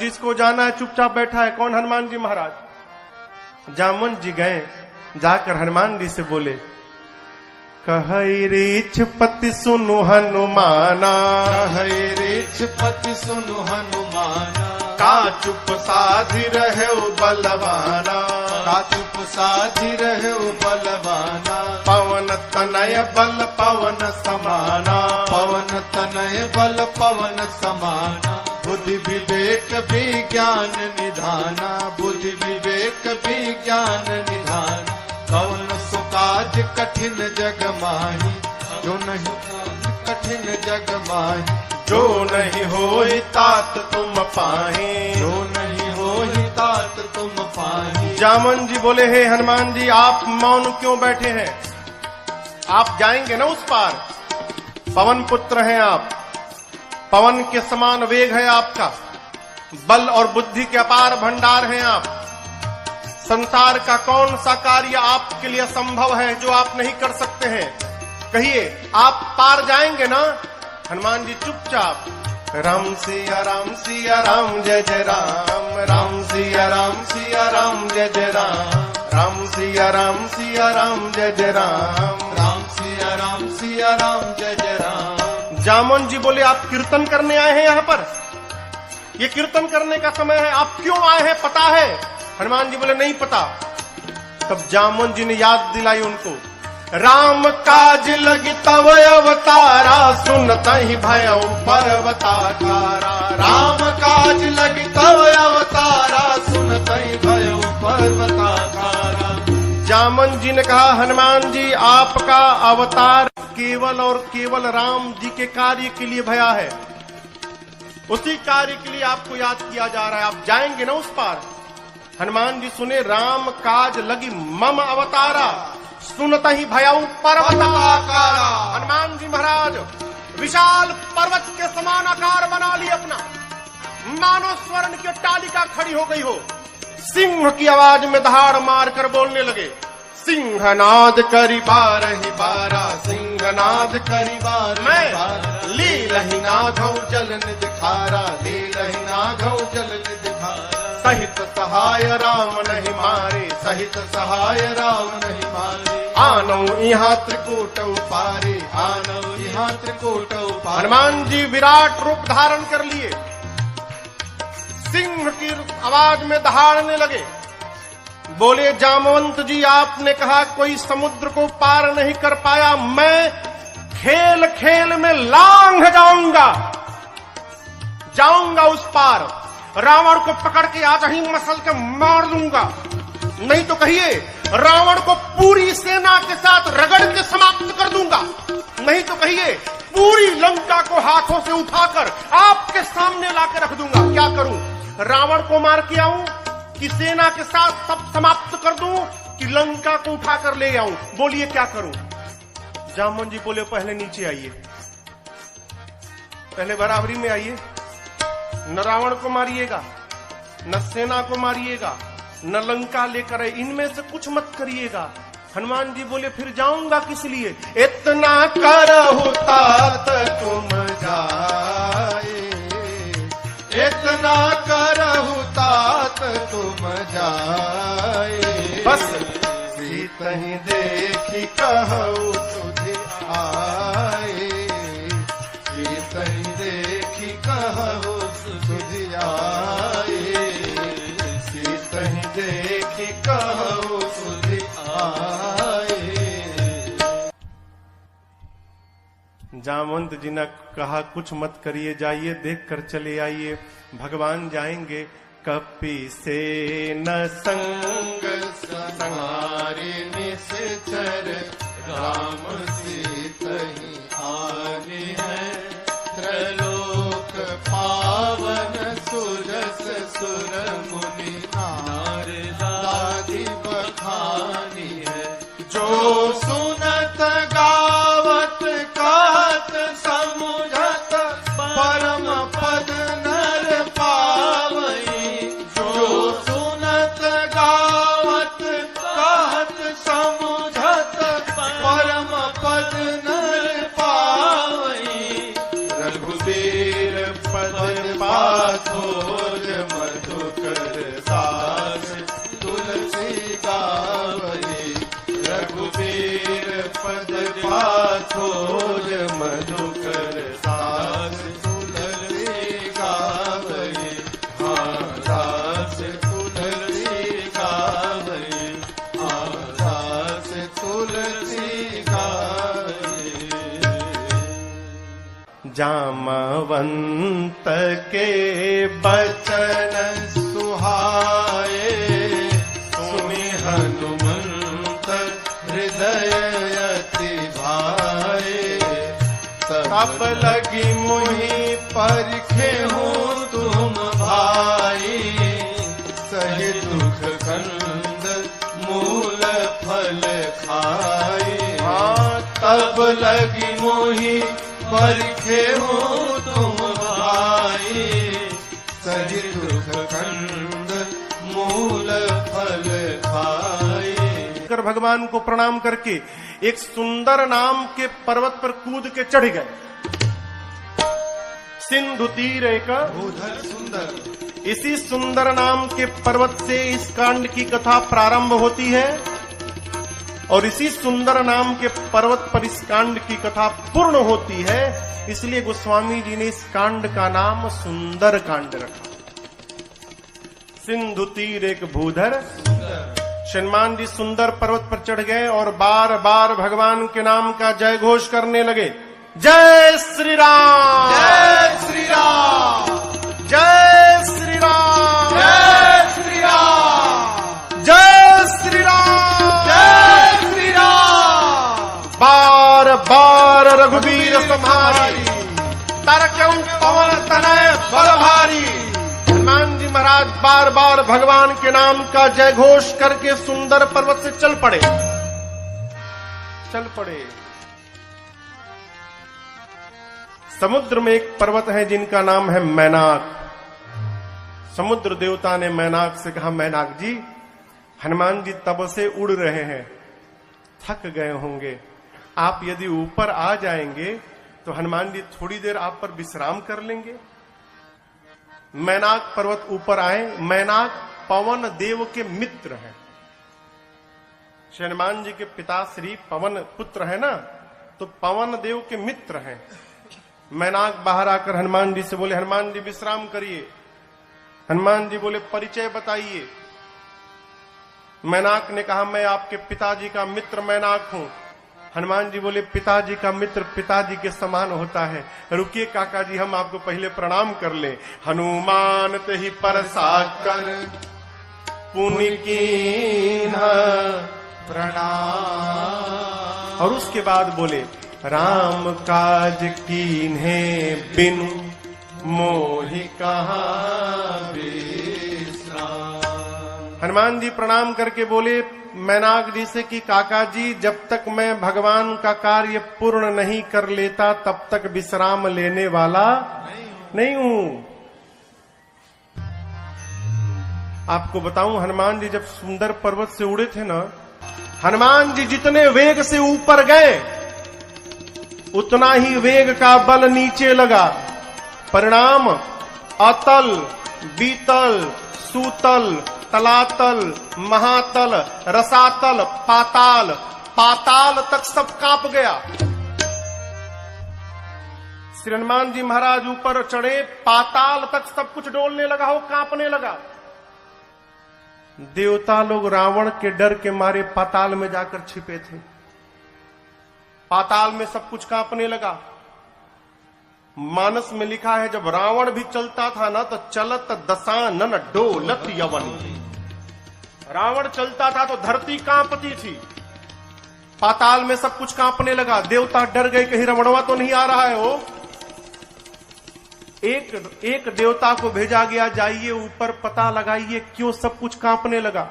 जिसको जाना है चुपचाप बैठा है। कौन? हनुमान जी महाराज। जामवंत जी गए, जाकर हनुमान जी से बोले, कहई रीछ पति सुनु हनुमाना, कहई रीछ पति सुनु हनुमाना, का चुप साधि रहे बलवाना, का चुप साधि रहे बलवाना, पवन तनय बल पवन समाना, पवन तनय बल पवन समाना, बुद्धि विवेक विज्ञान निधाना, बुद्धि विवेक विज्ञान निधाना, कौन सो काज कठिन जग माही, जो नहीं कठिन जग माही, जो नहीं होई तात तुम पाही, जो नहीं होई तात तुम पाही। जामवंत जी बोले, हे हनुमान जी आप मौन क्यों बैठे हैं? आप जाएंगे ना उस पार। पवन पुत्र हैं आप, पवन के समान वेग है आपका, बल और बुद्धि के अपार भंडार हैं आप। संसार का कौन सा कार्य आपके लिए संभव है जो आप नहीं कर सकते हैं? कहिए, आप पार जाएंगे ना? हनुमान जी चुपचाप, राम सिया राम जय जय राम, राम सिया राम जय जय राम, राम सिया राम जय जय राम, राम सिया राम जय जय राम। जामवंत जी बोले, आप कीर्तन करने आए हैं यहाँ पर? ये कीर्तन करने का समय है, आप क्यों आए हैं पता है? हनुमान जी बोले, नहीं पता। तब जामवंत जी ने याद दिलाई उनको, राम काज लगी तव अवतारा, सुनत ही भयउ पर्वताकारा, राम काज लगी तव अवतारा, सुनत ही भयउ पर्वताकारा। जामवंत जी ने कहा, हनुमान जी आपका अवतार केवल और केवल राम जी के कार्य के लिए भया है, उसी कार्य के लिए आपको याद किया जा रहा है। आप जाएंगे ना उस पार? हनुमान जी सुने, राम काज लगी मम अवतारा, सुनत ही भयउ पर्वताकारा। हनुमान जी महाराज विशाल पर्वत के समान आकार बना लिए अपना, मानो स्वर्ण की अट्टालिका खड़ी हो गई हो। सिंह की आवाज में दहाड़ मार कर बोलने लगे, सिंहनाद करी बारहि बारा, सिंहनाद करी बारहि मैं बारा, लीलहि नाघौ जलन दिखारा, लीलहि नाघौ जलन दिखारा। सहित सहाय राम नहीं मारे, सहित सहाय राम नहीं मारे, आनौ यहाँ त्रिकूट पारे, आनौ यहाँ त्रिकूट पारे। हनुमान जी विराट रूप धारण कर लिए, सिंह की आवाज में दहाड़ने लगे। बोले, जामवंत जी आपने कहा कोई समुद्र को पार नहीं कर पाया, मैं खेल खेल में लांघ जाऊंगा उस पार, रावण को पकड़ के आज ही मसल के मार दूंगा। नहीं तो कहिए, रावण को पूरी सेना के साथ रगड़ के समाप्त कर दूंगा। नहीं तो कहिए, पूरी लंका को हाथों से उठाकर आपके सामने लाके रख दूंगा। क्या करूं? रावण को मार के आऊं कि सेना के साथ सब समाप्त कर दूं कि लंका को उठाकर ले आऊं? बोलिए क्या करूं? जामवंत जी बोले, पहले नीचे आइए, पहले बराबरी में आइए। न रावण को मारिएगा, न सेना को मारिएगा, न लंका लेकर आए, इनमें से कुछ मत करिएगा। हनुमान जी बोले, फिर जाऊंगा किस लिए? इतना करहु तात तुम जाए, इतना करहु तात तुम जाए, बस सीतहि देखी कहु तुझे आए, सीतहि देखी कहु तुझे आए, सीतहि देखी कहु तुझे आए। जामवंत जी ने कहा, कुछ मत करिए, जाइए देख कर चले आइए, भगवान जाएंगे। कपि से न संग संहारे निश्चर, राम सीतहि आने हैं, त्रलोक पावन सुरस सुर मुनि नारदादि बखानी है। जो सुनत गावत कहत समुझत, परम पद नर पावई। जो सुनत गावत कहत समुझत, परम पद नर पावई। रघुबीर पद पाथोर मधुकर सास तुलसी गावई रघुबीर पद पाछोज मधुकर सास तुलसी गावई हाँ सास तुलसी गावई हाँ सास तुलसी गावई। जामवंत के बचन सुहाए सुनि हनुमंत हृदय अति भाए तब लगी मुहि परखे हो तुम भाई सही दुख कंद मूल फल खाए हाँ तब लगी मुहि परखे हो तुम भाई सही दुख कंद मूल फल खाए। कर भगवान को प्रणाम करके एक सुंदर नाम के पर्वत पर कूद के चढ़ गए। सिंधु तीर एक भूधर सुंदर। इसी सुंदर नाम के पर्वत से इस कांड की कथा प्रारंभ होती है और इसी सुंदर नाम के पर्वत पर इस कांड की कथा पूर्ण होती है। इसलिए गोस्वामी जी ने इस कांड का नाम सुंदर कांड रखा। सिंधु तीर एक भूधर। हनुमान जी सुंदर पर्वत पर चढ़ गए और बार बार भगवान के नाम का जय घोष करने लगे। जय श्री राम, जय श्री राम, जय श्री राम, जय श्री राम, जय श्री राम, जय श्री राम। बार बार रघुबीर तुम्हारी तरक्यू पवन तनय बल भारी। हनुमान जी महाराज बार बार भगवान के नाम का जय घोष करके सुंदर पर्वत से चल पड़े। समुद्र में एक पर्वत है जिनका नाम है मैनाक। समुद्र देवता ने मैनाक से कहा, मैनाक जी, हनुमान जी तब से उड़ रहे हैं, थक गए होंगे, आप यदि ऊपर आ जाएंगे तो हनुमान जी थोड़ी देर आप पर विश्राम कर लेंगे। मैनाक पर्वत ऊपर आए। मैनाक पवन देव के मित्र हैं। हनुमान जी के पिता श्री पवन पुत्र है ना, तो पवन देव के मित्र हैं। मैनाक बाहर आकर हनुमान जी से बोले, हनुमान जी विश्राम करिए। हनुमान जी बोले, परिचय बताइए। मैनाक ने कहा, मैं आपके पिताजी का मित्र मैनाक हूं। हनुमान जी बोले, पिताजी का मित्र पिताजी के समान होता है, रुकिए काका जी, हम आपको पहले प्रणाम कर ले। हनुमान ते ही परसा कर पुनि कीन्हा प्रणाम। और उसके बाद बोले, राम काज कीन्हे बिनु मोहि कहाँ विश्राम। हनुमान जी प्रणाम करके बोले मैनाक जी से कि काका जी, जब तक मैं भगवान का कार्य पूर्ण नहीं कर लेता तब तक विश्राम लेने वाला नहीं हूं। आपको बताऊं, हनुमान जी जब सुंदर पर्वत से उड़े थे ना, हनुमान जी जितने वेग से ऊपर गए उतना ही वेग का बल नीचे लगा। परिणाम अतल, बीतल, सूतल, तलातल, महातल, रसातल, पाताल, पाताल तक सब कांप गया। श्री हनुमान जी महाराज ऊपर चढ़े, पाताल तक सब कुछ डोलने लगा हो, कांपने लगा। देवता लोग रावण के डर के मारे पाताल में जाकर छिपे थे। पाताल में सब कुछ कांपने लगा। मानस में लिखा है, जब रावण भी चलता था ना तो चलत दशानन डोलत यवन। रावण चलता था तो धरती कांपती थी। पाताल में सब कुछ कांपने लगा। देवता डर गए, कहीं रावणवा तो नहीं आ रहा है। वो एक देवता को भेजा गया, जाइए ऊपर पता लगाइए क्यों सब कुछ कांपने लगा।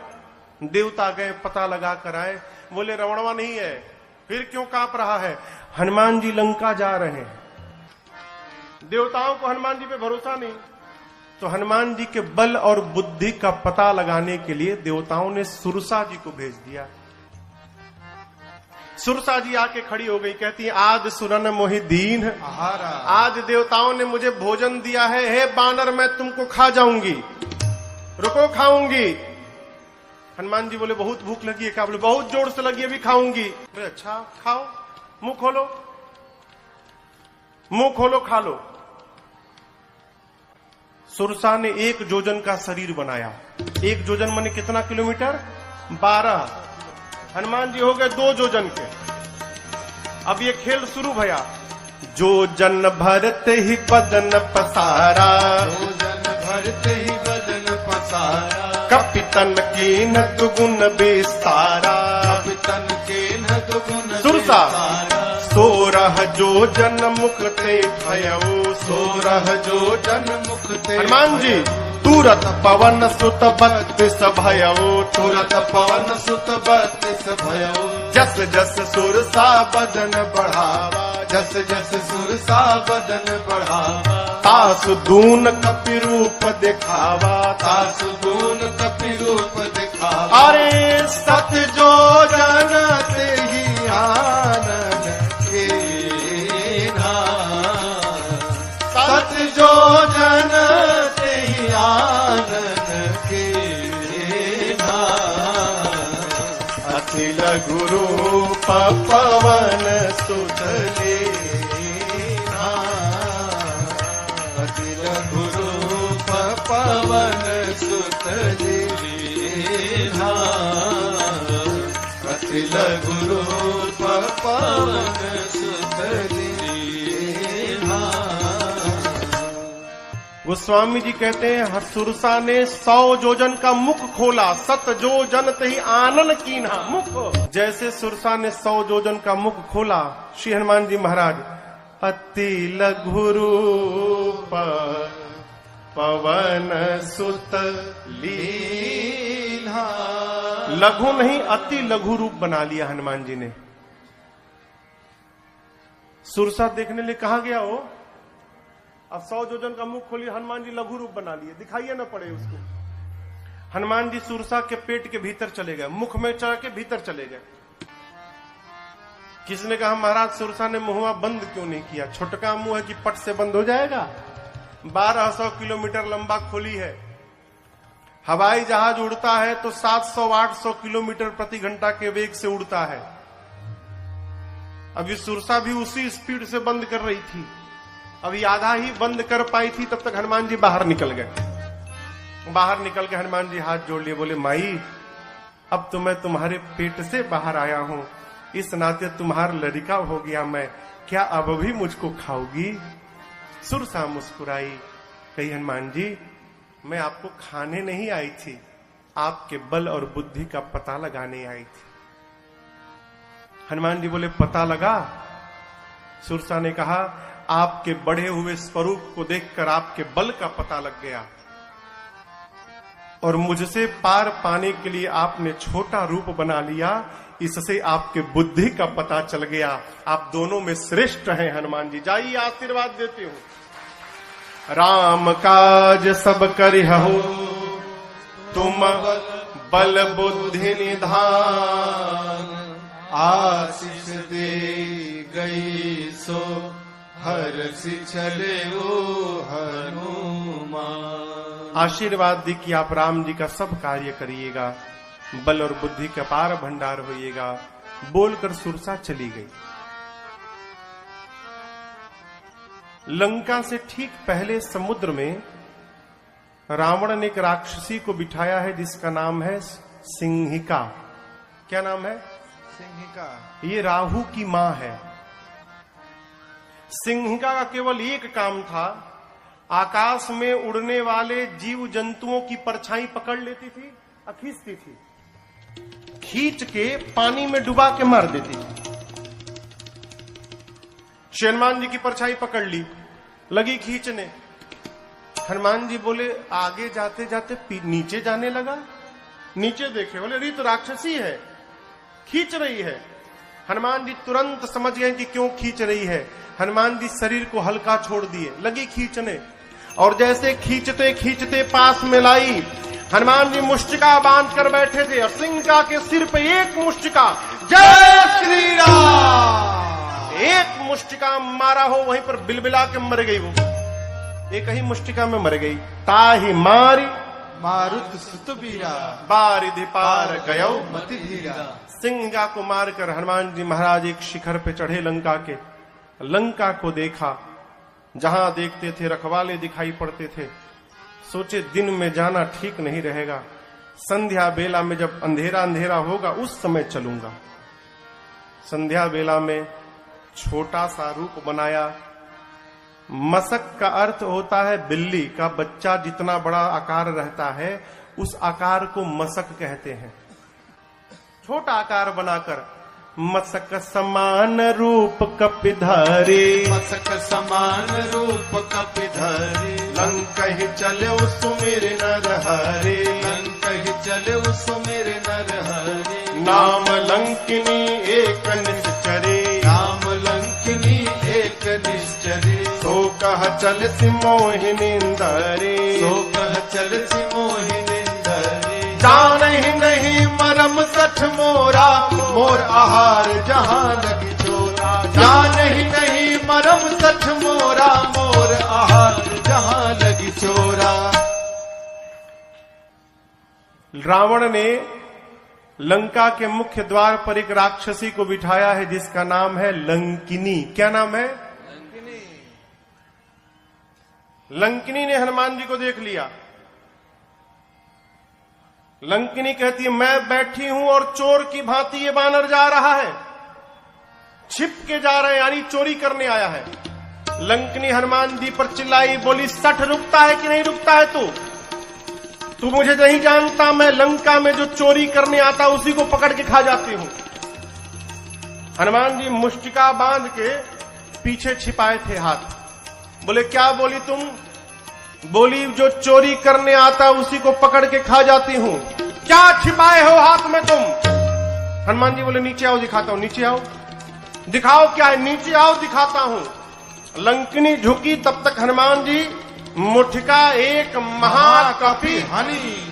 देवता गए, पता लगा कर आए, बोले रावणवा नहीं है, फिर क्यों कांप रहा है? हनुमान जी लंका जा रहे हैं। देवताओं को हनुमान जी पे भरोसा नहीं, तो हनुमान जी के बल और बुद्धि का पता लगाने के लिए देवताओं ने सुरसा जी को भेज दिया। सुरसा जी आके खड़ी हो गई, कहती है, आज सुरन मोहि दीन, आज देवताओं ने मुझे भोजन दिया है, हे बानर मैं तुमको खा जाऊंगी। रुको खाऊंगी। हनुमान जी बोले बहुत भूख लगी है क्या? बोले बहुत जोर से लगी है, अभी खाऊंगी। बोले अच्छा खाओ, मुंह खोलो, मुंह खोलो, खा लो। सुरसा ने 1 योजन का शरीर बनाया। 1 योजन माने कितना किलोमीटर? 12। हनुमान जी हो गए 2 योजन के। अब ये खेल शुरू भया। योजन भरते ही बदन पसारा, योजन भरते ही बदन पसारा, कपितन कीन दुगुन विस्तारा, कपितन के न दुगुन सुरसा विस्तारा, 16 योजन मुक्ते भयऊ, 16 योजन मुक्ते हनुमान जी तुरत पवन सुत 32 भयऊ, तुरत पवन सुत 32 भयो, जस जस सुरसा बदन बढ़ावा, जस जस सुरसा बदन बढ़ावा, तासु दून कपि रूप दिखावा, तासु दून कपि रूप दिखावा। अरे सत जो जानते ही आनंद के सत जो जानते ही आनंद के अति लघु रूप पवन सुत लीना, अति लघु रूप पवन सुत लीना, अति लघु रूप पवन सुत लीना। गोस्वामी जी कहते हैं सुरसा ने 100 योजन का मुख खोला, 7 योजन ही आनन कीन्हा। मुख जैसे सुरसा ने 100 योजन का मुख खोला, श्री हनुमान जी महाराज अति लघु रूप पवन सुत लीना, लघु नहीं अति लघु रूप बना लिया हनुमान जी ने। सुरसा देखने लिए कहा गया हो, अब 100 योजन का मुख खोलिए, हनुमान जी लघु रूप बना लिए, दिखाइए ना पड़े उसको। हनुमान जी सुरसा के पेट के भीतर चले गए, मुख में चढ़ के भीतर चले गए। किसने कहा महाराज सुरसा ने मुंहवा बंद क्यों नहीं किया? छोटका मुंह है कि पट से बंद हो जाएगा? 1200 किलोमीटर लंबा खोली है। हवाई जहाज उड़ता है तो 700-800 किलोमीटर प्रति घंटा के वेग से उड़ता है। अभी सुरसा भी उसी स्पीड से बंद कर रही थी, अभी आधा ही बंद कर पाई थी, तब तक हनुमान जी बाहर निकल गए। बाहर निकल के हनुमान जी हाथ जोड़ लिए, बोले माई अब तो मैं तुम्हारे पेट से बाहर आया हूं, इस नाते तुम्हारा लड़का हो गया मैं, क्या अब भी मुझको खाओगी? सुरसा मुस्कुराई, कही हनुमान जी मैं आपको खाने नहीं आई थी, आपके बल और बुद्धि का पता लगाने आई थी। हनुमान जी बोले पता लगा? सुरसा ने कहा आपके बढ़े हुए स्वरूप को देखकर आपके बल का पता लग गया, और मुझसे पार पाने के लिए आपने छोटा रूप बना लिया, इससे आपके बुद्धि का पता चल गया। आप दोनों में श्रेष्ठ हैं हनुमान जी। जाइए आशीर्वाद देते हो। राम काज सब करिहु तुम बल बुद्धि निधान, आशीष दे गई सो हर्षि चले हनुमान। आशीर्वाद दी कि आप राम जी का सब कार्य करिएगा, बल और बुद्धि का पार भंडार होइएगा। बोलकर सुरसा चली गई। लंका से ठीक पहले समुद्र में रावण ने एक राक्षसी को बिठाया है जिसका नाम है सिंहिका। क्या नाम है? सिंहिका। ये राहु की मां है। सिंहिका का केवल एक काम था, आकाश में उड़ने वाले जीव जंतुओं की परछाई पकड़ लेती थी और खींचती थी, खींच के पानी में डुबा के मार देती थी। हनुमान जी की परछाई पकड़ ली, लगी खींचने। हनुमान जी बोले आगे जाते जाते नीचे जाने लगा। नीचे देखे, बोले अरे तो राक्षसी है, खींच रही है। हनुमान जी तुरंत समझ गए कि क्यों खींच रही है। हनुमान जी शरीर को हल्का छोड़ दिए, लगी खींचने, और जैसे खींचते खींचते पास में लाई। हनुमान जी मुष्टिका बांध कर बैठे थे और सिंहिका के सिर पे एक मुष्टिका, जय श्री राम, एक मुष्टिका मारा हो, वहीं पर बिलबिला के मर गई। वो एक ही मुष्टिका में मर गई। ताही मारी मारुत सुत बीरा बारिधि पार गयो मति धीरा। सिंगा को मारकर हनुमान जी महाराज एक शिखर पे चढ़े लंका के। लंका को देखा, जहां देखते थे रखवाले दिखाई पड़ते थे। सोचे दिन में जाना ठीक नहीं रहेगा, संध्या बेला में जब अंधेरा अंधेरा होगा उस समय चलूंगा। संध्या बेला में छोटा सा रूप बनाया। मसक का अर्थ होता है बिल्ली का बच्चा जितना बड़ा आकार रहता है उस आकार को मसक कहते हैं। छोटा आकार बनाकर मसक समान रूप कपिधारी, मसक समान रूप कपिधारी। लंक ही चले सुमिर नर हरे, लंक ही चले सुमिर नर हरे। नाम लंकिनी एक निश्चरे, नाम लंकिनी एक निश्चरे। सो कह चल सी मोहिनींदरे, सो कह चल सी मोहिनींदरे। जान ही नहीं मरम सठ मोरा, मोर आहार जहां लगी चोरा। जान ही नहीं मरम सठ मोरा, मोर आहार जहां लगी चोरा। रावण ने लंका के मुख्य द्वार पर एक राक्षसी को बिठाया है जिसका नाम है लंकिनी। क्या नाम है? लंकिनी ने हनुमान जी को देख लिया। लंकिनी कहती है मैं बैठी हूं और चोर की भांति ये बानर जा रहा है, छिप के जा रहे हैं, यानी चोरी करने आया है। लंकिनी हनुमान जी पर चिल्लाई, बोली सठ रुकता है कि नहीं रुकता है तू मुझे नहीं जानता, मैं लंका में जो चोरी करने आता उसी को पकड़ के खा जाती हूं। हनुमान जी मुष्टिका बांध के पीछे छिपाए थे हाथ। बोले क्या बोली तुम? बोली जो चोरी करने आता उसी को पकड़ के खा जाती हूं। क्या छिपाए हो हाथ में तुम? हनुमान जी बोले नीचे आओ दिखाता हूं। नीचे आओ, दिखाओ क्या है? नीचे आओ दिखाता हूं। लंकिनी झुकी, तब तक हनुमान जी मुठिका एक महाकपि हनी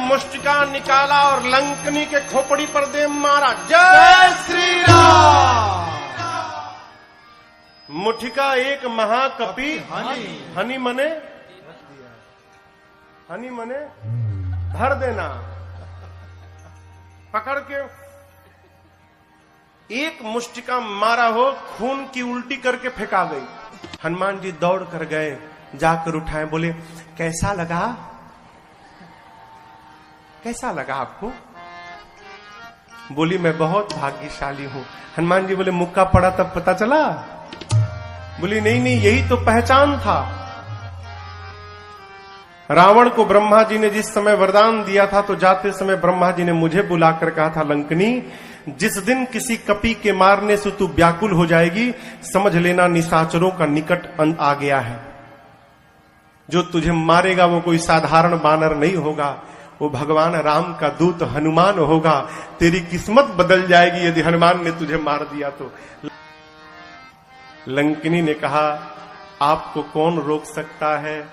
मुष्टिका निकाला और लंकिनी के खोपड़ी पर दे मारा। जय श्री राम। मुठिका एक महाकपि हनी हनी मने, हनी मने भर देना। पकड़ के एक मुष्टिका मारा हो, खून की उल्टी करके फेंका गई। हनुमान जी दौड़ कर गए, जाकर उठाए, बोले कैसा लगा? कैसा लगा आपको? बोली मैं बहुत भाग्यशाली हूं। हनुमान जी बोले मुक्का पड़ा तब पता चला? बोली नहीं नहीं यही तो पहचान था। रावण को ब्रह्मा जी ने जिस समय वरदान दिया था तो जाते समय ब्रह्मा जी ने मुझे बुलाकर कहा था लंकिनी जिस दिन किसी कपि के मारने से तू व्याकुल हो जाएगी समझ लेना निशाचरों का निकट अंत आ गया है। जो तुझे मारेगा वो कोई साधारण बानर नहीं होगा, वो भगवान राम का दूत हनुमान होगा। तेरी किस्मत बदल जाएगी यदि हनुमान ने तुझे मार दिया तो। लंकिनी ने कहा आपको कौन रोक सकता है,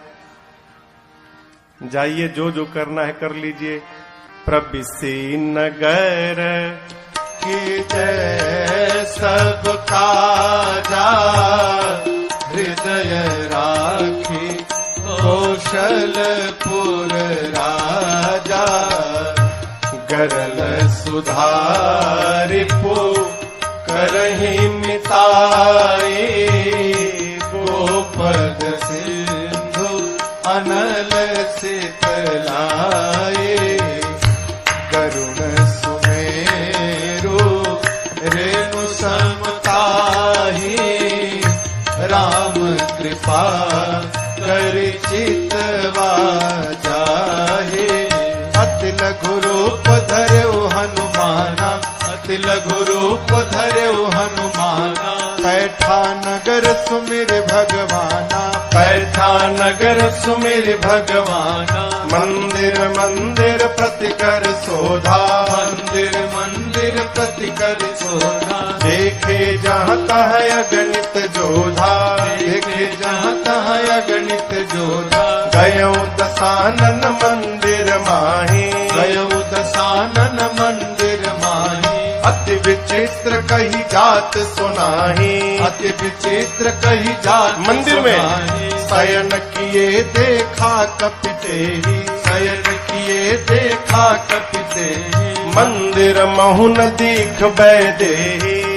जाइए जो जो करना है कर लीजिए। प्रबिसी नगर की जय सब काजा, हृदय राखी कौशलपुर राजा। गरल सुधारिपु करहि मिताई, गोपद सिंधु अनल सितलाए। करुण सुमेरु रेणु समताही, राम कृपा कर चितवा जाहे। अति लघु रूप धर्यो हनुमाना, अति लघु रूप धर्यो हनुमाना। पैठा नगर सुमिर भगवाना, पैठा नगर सुमिर भगवाना। मंदिर मंदिर प्रतिकर शोधा, मंदिर मंदिर प्रतिकर शोधा। देखे जहाँ तह अगणित जोधा, देखे जहाँ तह अगणित जोधा। गयो दसानन मंदिर माही, गयो दसानन मंदिर माही। अति विचित्र कही जात सुनाही, अति विचित्र कही जात मंदिर में शयन किए देखा कपि तेहि, शयन देखा कपिते मंदिर महु न दीख बैदे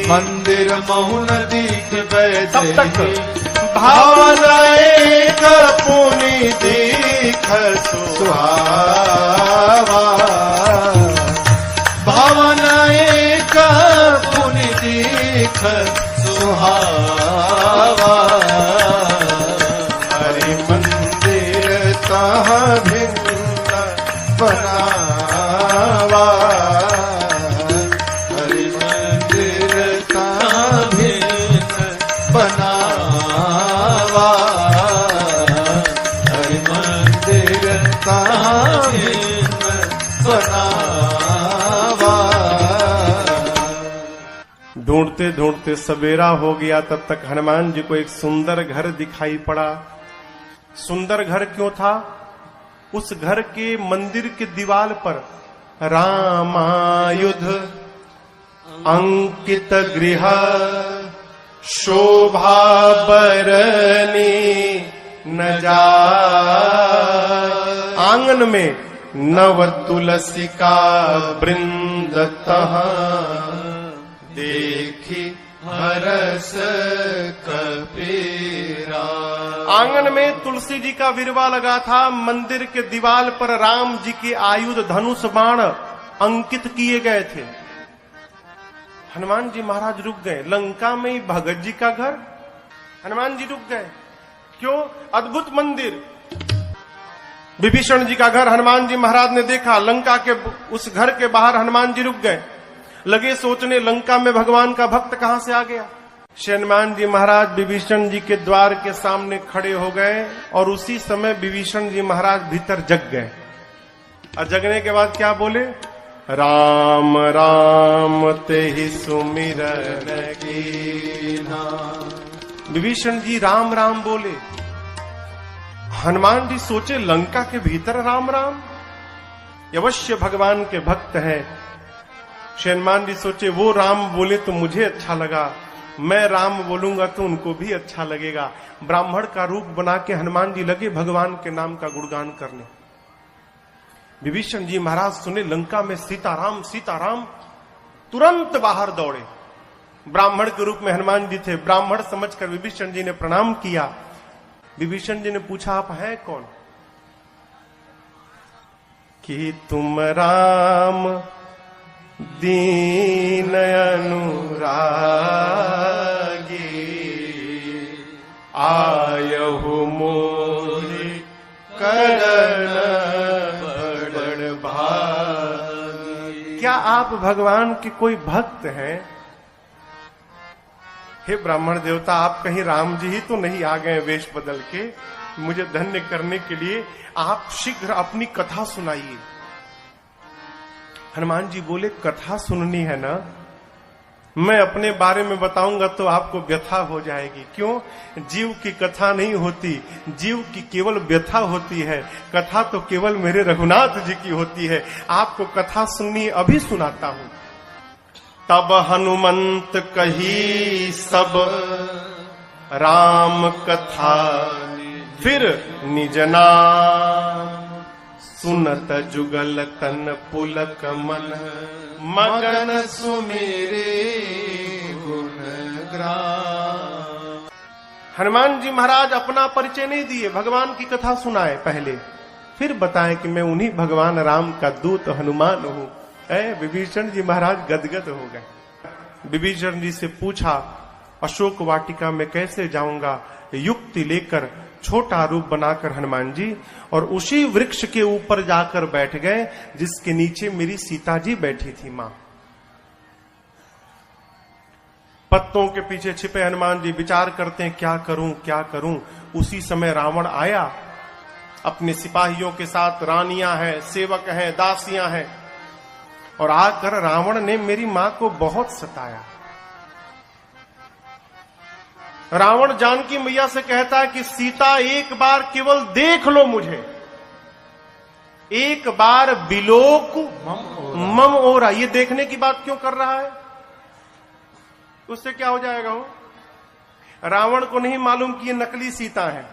मंदिर महु न दीख बैदे तब तक भावना एक पुनि दीख सुहावा भावना एक पुनि दीख सुहावा हरि मंदिर तहाँ भिन्न बनावा हरि मंदिर तहाँ भिन्न बनावा हरि मंदिर तहाँ भिन्न बनावा। ढूंढते ढूंढते सवेरा हो गया। तब तक हनुमान जी को एक सुंदर घर दिखाई पड़ा। सुंदर घर क्यों था? उस घर के मंदिर के दीवार पर रामायुध अंकित गृह शोभा बरनी न जाय। आंगन में नव तुलसी का वृंद देखी हरस कबीरा। आंगन में तुलसी जी का विरवा लगा था। मंदिर के दीवार पर राम जी के आयुध धनुष बाण अंकित किए गए थे। हनुमान जी महाराज रुक गए। लंका में ही भगत जी का घर। हनुमान जी रुक गए। क्यों? अद्भुत मंदिर। विभीषण जी का घर हनुमान जी महाराज ने देखा। लंका के उस घर के बाहर हनुमान जी रुक गए। लगे सोचने, लंका में भगवान का भक्त कहां से आ गया। हनुमान जी महाराज विभीषण जी के द्वार के सामने खड़े हो गए और उसी समय विभीषण जी महाराज भीतर जग गए। और जगने के बाद क्या बोले? राम राम ते ही सुमिरन कीन्हा। विभीषण जी राम राम बोले। हनुमान जी सोचे, लंका के भीतर राम राम, अवश्य भगवान के भक्त हैं। हनुमान जी सोचे, वो राम बोले तो मुझे अच्छा लगा, मैं राम बोलूंगा तो उनको भी अच्छा लगेगा। ब्राह्मण का रूप बना के हनुमान जी लगे भगवान के नाम का गुणगान करने। विभीषण जी महाराज सुने लंका में सीताराम सीताराम, तुरंत बाहर दौड़े। ब्राह्मण के रूप में हनुमान जी थे। ब्राह्मण समझकर विभीषण जी ने प्रणाम किया। विभीषण जी ने पूछा, आप हैं कौन? कि तुम राम दीन अनुरागी, आयहु मोहि करण बड़ भागी। क्या आप भगवान के कोई भक्त हैं? हे ब्राह्मण देवता, आप कहीं राम जी ही तो नहीं आ गए वेश बदल के मुझे धन्य करने के लिए? आप शीघ्र अपनी कथा सुनाइए। हनुमान जी बोले, कथा सुननी है ना? मैं अपने बारे में बताऊंगा तो आपको व्यथा हो जाएगी। क्यों? जीव की कथा नहीं होती, जीव की केवल व्यथा होती है। कथा तो केवल मेरे रघुनाथ जी की होती है। आपको कथा सुननी, अभी सुनाता हूं। तब हनुमंत कही सब राम कथा, फिर निज नाम सुनत जुगल तन पुलक मन, मगन सुमेरे गुण ग्राम। हनुमान जी महाराज अपना परिचय नहीं दिए, भगवान की कथा सुनाए पहले, फिर बताएं कि मैं उन्हीं भगवान राम का दूत हनुमान हूं। विभीषण जी महाराज गदगद हो गए। विभीषण जी से पूछा, अशोक वाटिका में कैसे जाऊंगा? युक्ति लेकर छोटा रूप बनाकर हनुमान जी और उसी वृक्ष के ऊपर जाकर बैठ गए जिसके नीचे मेरी सीता जी बैठी थी मां। पत्तों के पीछे छिपे हनुमान जी विचार करते हैं, क्या करूं क्या करूं। उसी समय रावण आया अपने सिपाहियों के साथ। रानियां हैं, सेवक हैं, दासियां हैं, और आकर रावण ने मेरी मां को बहुत सताया। रावण जानकी मैया से कहता है कि सीता एक बार केवल देख लो मुझे, एक बार बिलोक मम ओरा। ये देखने की बात क्यों कर रहा है? उससे क्या हो जाएगा? वो रावण को नहीं मालूम कि ये नकली सीता है।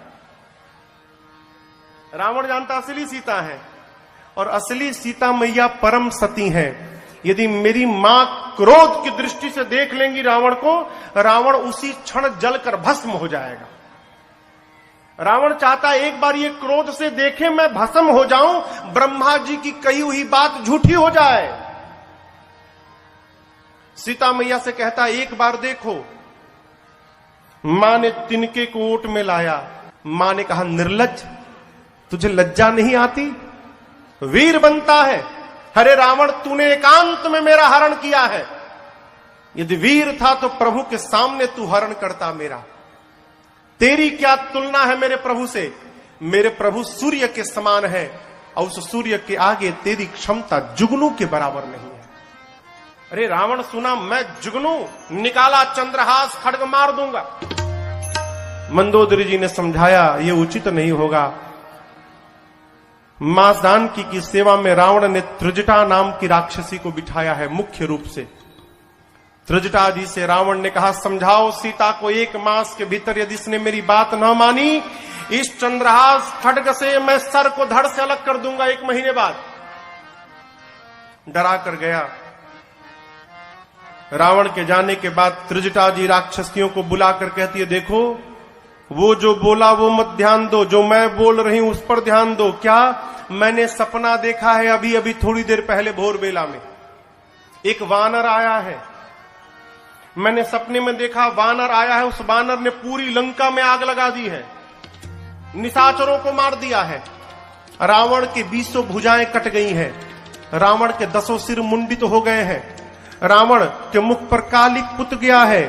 रावण जानता असली सीता है। और असली सीता मैया परम सती हैं। यदि मेरी मां क्रोध की दृष्टि से देख लेंगी रावण को, रावण उसी क्षण जलकर भस्म हो जाएगा। रावण चाहता है एक बार ये क्रोध से देखे, मैं भस्म हो जाऊं, ब्रह्मा जी की कही हुई बात झूठी हो जाए। सीता मैया से कहता है एक बार देखो। मां ने तिनके को ओट में लाया। मां ने कहा निर्लज्ज, तुझे लज्जा नहीं आती? वीर बनता है। अरे रावण, तूने एकांत में मेरा हरण किया है। यदि वीर था तो प्रभु के सामने तू हरण करता मेरा। तेरी क्या तुलना है मेरे प्रभु से? मेरे प्रभु सूर्य के समान है और उस सूर्य के आगे तेरी क्षमता जुगनू के बराबर नहीं है। अरे रावण सुना, मैं जुगनू, निकाला चंद्रहास, खड्ग मार दूंगा। मंदोदरी जी ने समझाया ये उचित नहीं होगा। मां जानकी की सेवा में रावण ने त्रिजटा नाम की राक्षसी को बिठाया है मुख्य रूप से। त्रिजटा जी से रावण ने कहा समझाओ सीता को, एक मास के भीतर यदि इसने मेरी बात न मानी, इस चंद्रहास खड्ग से मैं सर को धड़ से अलग कर दूंगा 1 महीने बाद। डरा कर गया। रावण के जाने के बाद त्रिजटा जी राक्षसियों को बुलाकर कहती है देखो, वो जो बोला वो मत ध्यान दो, जो मैं बोल रही हूं उस पर ध्यान दो। क्या? मैंने सपना देखा है अभी अभी थोड़ी देर पहले भोर बेला में। एक वानर आया है। मैंने सपने में देखा वानर आया है, उस वानर ने पूरी लंका में आग लगा दी है, निशाचरों को मार दिया है। रावण की 20 भुजाएं कट गई हैं। रावण के 10 सिर मुंडित हो गए हैं। रावण के मुख पर कालिक पुत गया है।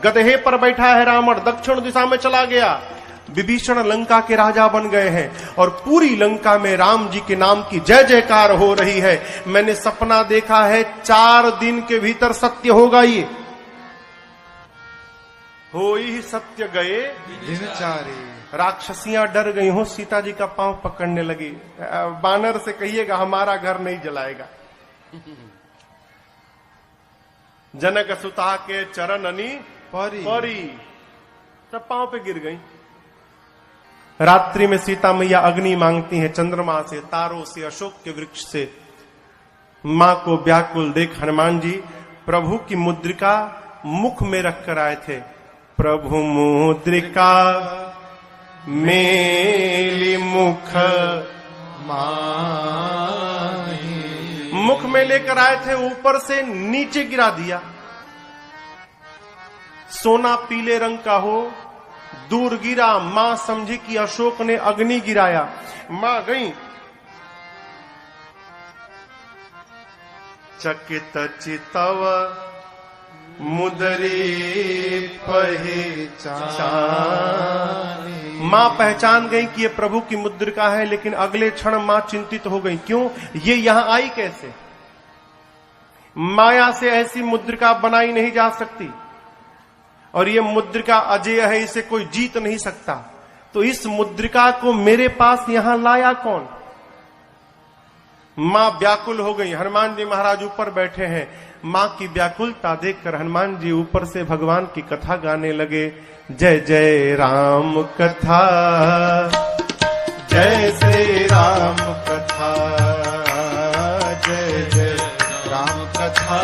गधे पर बैठा है रावण, दक्षिण दिशा में चला गया। विभीषण लंका के राजा बन गए हैं और पूरी लंका में राम जी के नाम की जय जयकार हो रही है। मैंने सपना देखा है 4 दिन के भीतर सत्य होगा। ये हो ही सत्य गए दिनचारी। राक्षसियां डर गई हो, सीता जी का पांव पकड़ने लगी। बानर से कहिएगा हमारा घर नहीं जलाएगा। जनक सुता के चरणनी परी सब पांव पे गिर गई। रात्रि में सीता मैया अग्नि मांगती हैं, चंद्रमा से, तारों से, अशोक के वृक्ष से। मां को व्याकुल देख हनुमान जी प्रभु की मुद्रिका मुख में रखकर आए थे। प्रभु मुद्रिका मेली मुख मुख में लेकर आए थे, ऊपर से नीचे गिरा दिया। सोना पीले रंग का हो, दूर गिरा। मां समझी कि अशोक ने अग्नि गिराया। मां गई, चकित चितव मुदरी पहचान। मां पहचान गई कि ये प्रभु की मुद्रिका है, लेकिन अगले क्षण मां चिंतित हो गई। क्यों? ये यहां आई कैसे? माया से ऐसी मुद्रिका बनाई नहीं जा सकती और ये मुद्रिका अजेय है, इसे कोई जीत नहीं सकता। तो इस मुद्रिका को मेरे पास यहां लाया कौन? मां व्याकुल हो गई। हनुमान जी महाराज ऊपर बैठे हैं। मां की व्याकुलता देखकर हनुमान जी ऊपर से भगवान की कथा गाने लगे। जय जय राम कथा, जय श्री राम कथा, जय जय राम कथा,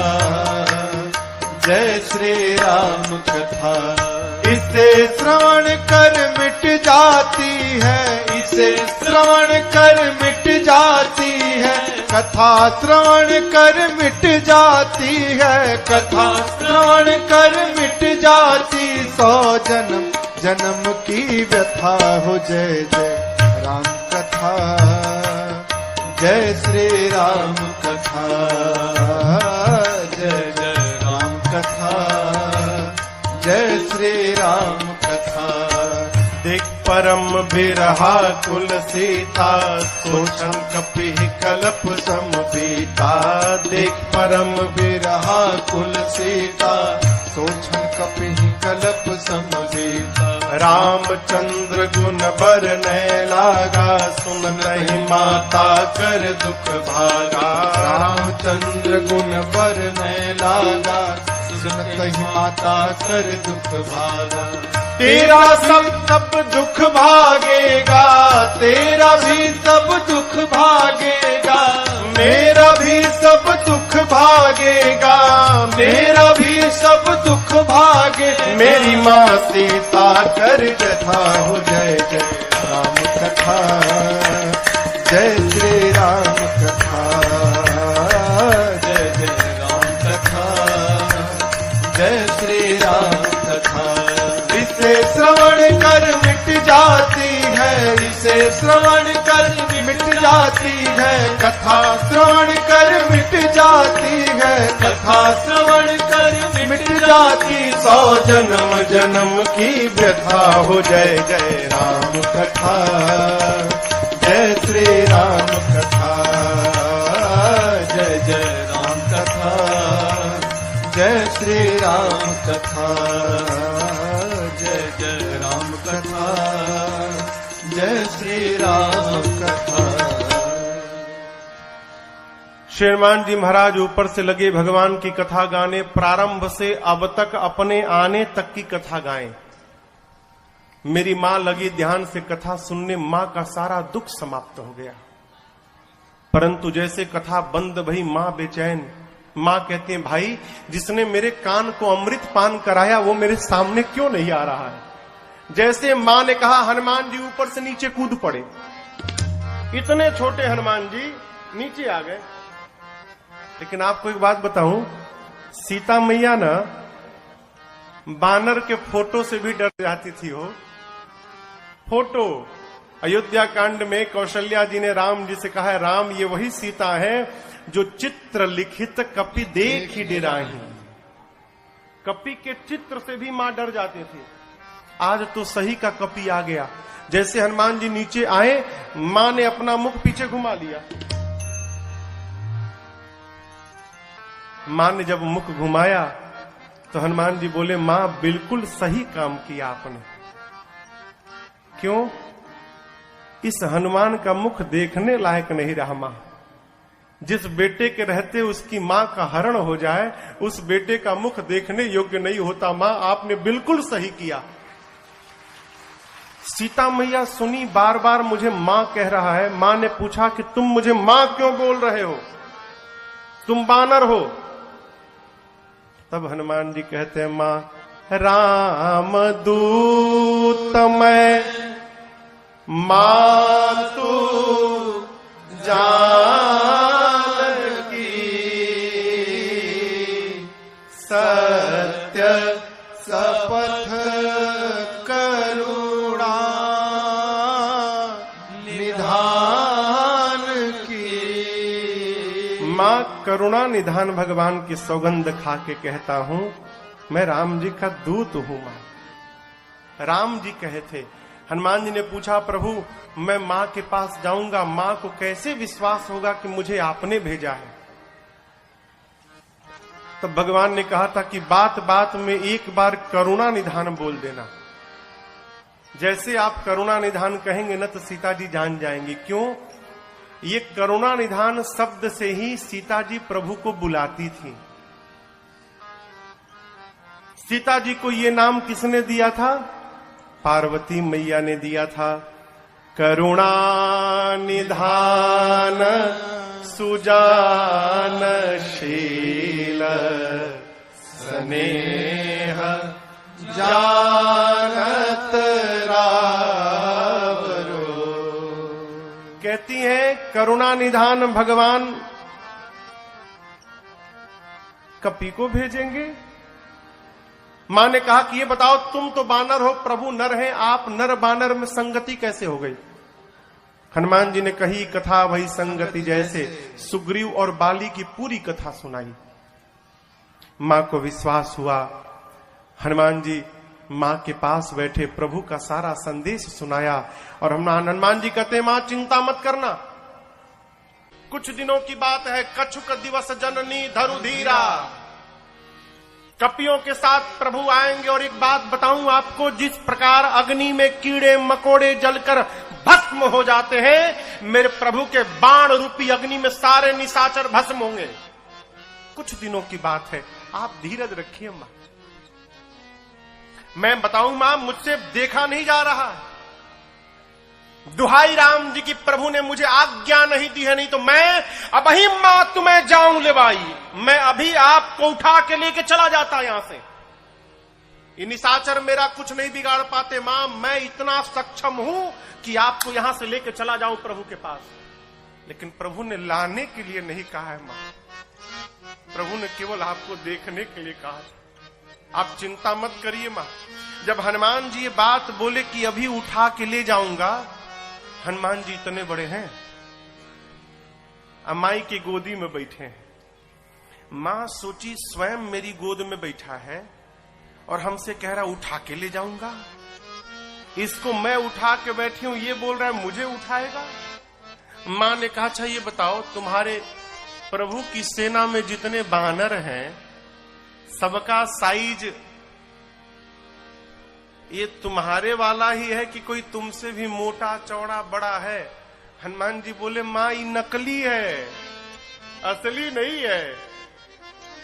जय श्री राम कथा। इसे श्रवण कर मिट जाती है, इसे श्रवण कर मिट जाती है, कथा श्रवण कर मिट जाती है, कथा श्रवण कर मिट जाती। 100 जन्म जन्म की व्यथा हो। जय जय राम कथा, जय श्री राम कथा, जय जय राम कथा, जय श्री राम कथा। देख परम बिरहा कुल सीता, सोचन कपिहि कलप समबीता। देख परम बिरहा कुल सीता, सोचन कपिहि कलप समबीता। रामचंद्र गुण बरनै लागा, सुनहि माता कर दुख भागा। रामचंद्र गुण बरनै लागा, सुनत ही माता कर दुख भागा। तेरा सब दुख भागेगा, तेरा भी सब दुख भागेगा, मेरा भी सब दुख भागेगा, मेरा भी सब दुख भागे। मेरी माँ सीता कर कथा हो जय जय राम कथा, जय श्री राम कथा, जय जय राम कथा, जय श्री राम कथा। इसे श्रवण कर मिट जाती है, इसे श्रवण कर मिट जाती है, कथा श्रवण कर मिट जाती है, कथा श्रवण कर मिट जाती। 100 जन्म जन्म की व्यथा हो जय जय राम कथा, जय श्री राम कथा, जय जय राम कथा, जय श्री राम कथा, जय जय राम कथा, जय श्री राम कथा। श्रीमान जी महाराज ऊपर से लगे भगवान की कथा गाने, प्रारंभ से अब तक अपने आने तक की कथा गाएं। मेरी मां लगी ध्यान से कथा सुनने, मां का सारा दुख समाप्त हो गया। परंतु जैसे कथा बंद भई मां बेचैन। मां कहते हैं भाई जिसने मेरे कान को अमृत पान कराया वो मेरे सामने क्यों नहीं आ रहा है। जैसे मां ने कहा हनुमान जी ऊपर से नीचे कूद पड़े। इतने छोटे हनुमान जी नीचे आ गए। लेकिन आपको एक बात बताऊं, सीता मैया ना बानर के फोटो से भी डर जाती थी। हो फोटो अयोध्या कांड में कौशल्या जी ने राम जी से कहा है, राम ये वही सीता है जो चित्र लिखित कपि देख ही डराही। कपि के चित्र से भी मां डर जाती थी। आज तो सही का कपि आ गया। जैसे हनुमान जी नीचे आए, मां ने अपना मुख पीछे घुमा लिया। मां ने जब मुख घुमाया तो हनुमान जी बोले, मां बिल्कुल सही काम किया आपने। क्यों? इस हनुमान का मुख देखने लायक नहीं रहा। मां जिस बेटे के रहते उसकी मां का हरण हो जाए, उस बेटे का मुख देखने योग्य नहीं होता। मां आपने बिल्कुल सही किया। सीता मैया सुनी, बार बार मुझे मां कह रहा है। मां ने पूछा कि तुम मुझे मां क्यों बोल रहे हो, तुम बानर हो। तब हनुमान जी कहते हैं, मां राम दूत मैं मातु जानकी सत्य शपथ करुणा निधान की। मां करुणा निधान भगवान की सौगंध खा के कहता हूं, मैं राम जी का दूत हूं। मां राम जी कहे थे। हनुमान जी ने पूछा, प्रभु मैं मां के पास जाऊंगा, मां को कैसे विश्वास होगा कि मुझे आपने भेजा है। तब भगवान ने कहा था कि बात बात में एक बार करुणा निधान बोल देना। जैसे आप करुणा निधान कहेंगे ना तो सीता जी जान जाएंगी। क्यों? ये करुणा निधान शब्द से ही सीता जी प्रभु को बुलाती थी। सीता जी को ये नाम किसने दिया था? पार्वती मैया ने दिया था। करुणा निधान सुजानशील स्नेह जानत रावरो। कहती हैं करुणा निधान भगवान कपि को भेजेंगे। मां ने कहा कि ये बताओ, तुम तो बानर हो, प्रभु नर हैं, आप नर बानर में संगति कैसे हो गई? हनुमान जी ने कही कथा वही संगति जैसे। सुग्रीव और बाली की पूरी कथा सुनाई। मां को विश्वास हुआ। हनुमान जी मां के पास बैठे प्रभु का सारा संदेश सुनाया। और हनुमान जी कहते हैं, मां चिंता मत करना, कुछ दिनों की बात है। कछुक दिवस जननी धरुधीरा, कपियों के साथ प्रभु आएंगे। और एक बात बताऊं आपको, जिस प्रकार अग्नि में कीड़े मकोड़े जलकर भस्म हो जाते हैं, मेरे प्रभु के बाण रूपी अग्नि में सारे निशाचर भस्म होंगे। कुछ दिनों की बात है। आप धीरज रखिए मां। मैं बताऊं मां, मुझसे देखा नहीं जा रहा है। दुहाई राम जी की प्रभु ने मुझे आज्ञा नहीं दी है, नहीं तो मैं अभी मां तुम्हें जाऊं ले भाई, मैं अभी आपको उठा के लेके चला जाता यहां से। ये निशाचर मेरा कुछ नहीं बिगाड़ पाते मां, मैं इतना सक्षम हूं कि आपको यहां से लेके चला जाऊं प्रभु के पास। लेकिन प्रभु ने लाने के लिए नहीं कहा है मां, प्रभु ने केवल आपको देखने के लिए कहा। आप चिंता मत करिए मां। जब हनुमान जी ये बात बोले कि अभी उठा के ले जाऊंगा, हनुमान जी इतने बड़े हैं, अम्माई की गोदी में बैठे हैं। मां सोची स्वयं मेरी गोद में बैठा है और हमसे कह रहा उठा के ले जाऊंगा। इसको मैं उठा के बैठी हूं, ये बोल रहा है मुझे उठाएगा। मां ने कहा अच्छा ये बताओ, तुम्हारे प्रभु की सेना में जितने बानर हैं सबका साइज ये तुम्हारे वाला ही है कि कोई तुमसे भी मोटा चौड़ा बड़ा है? हनुमान जी बोले मां ये नकली है, असली नहीं है।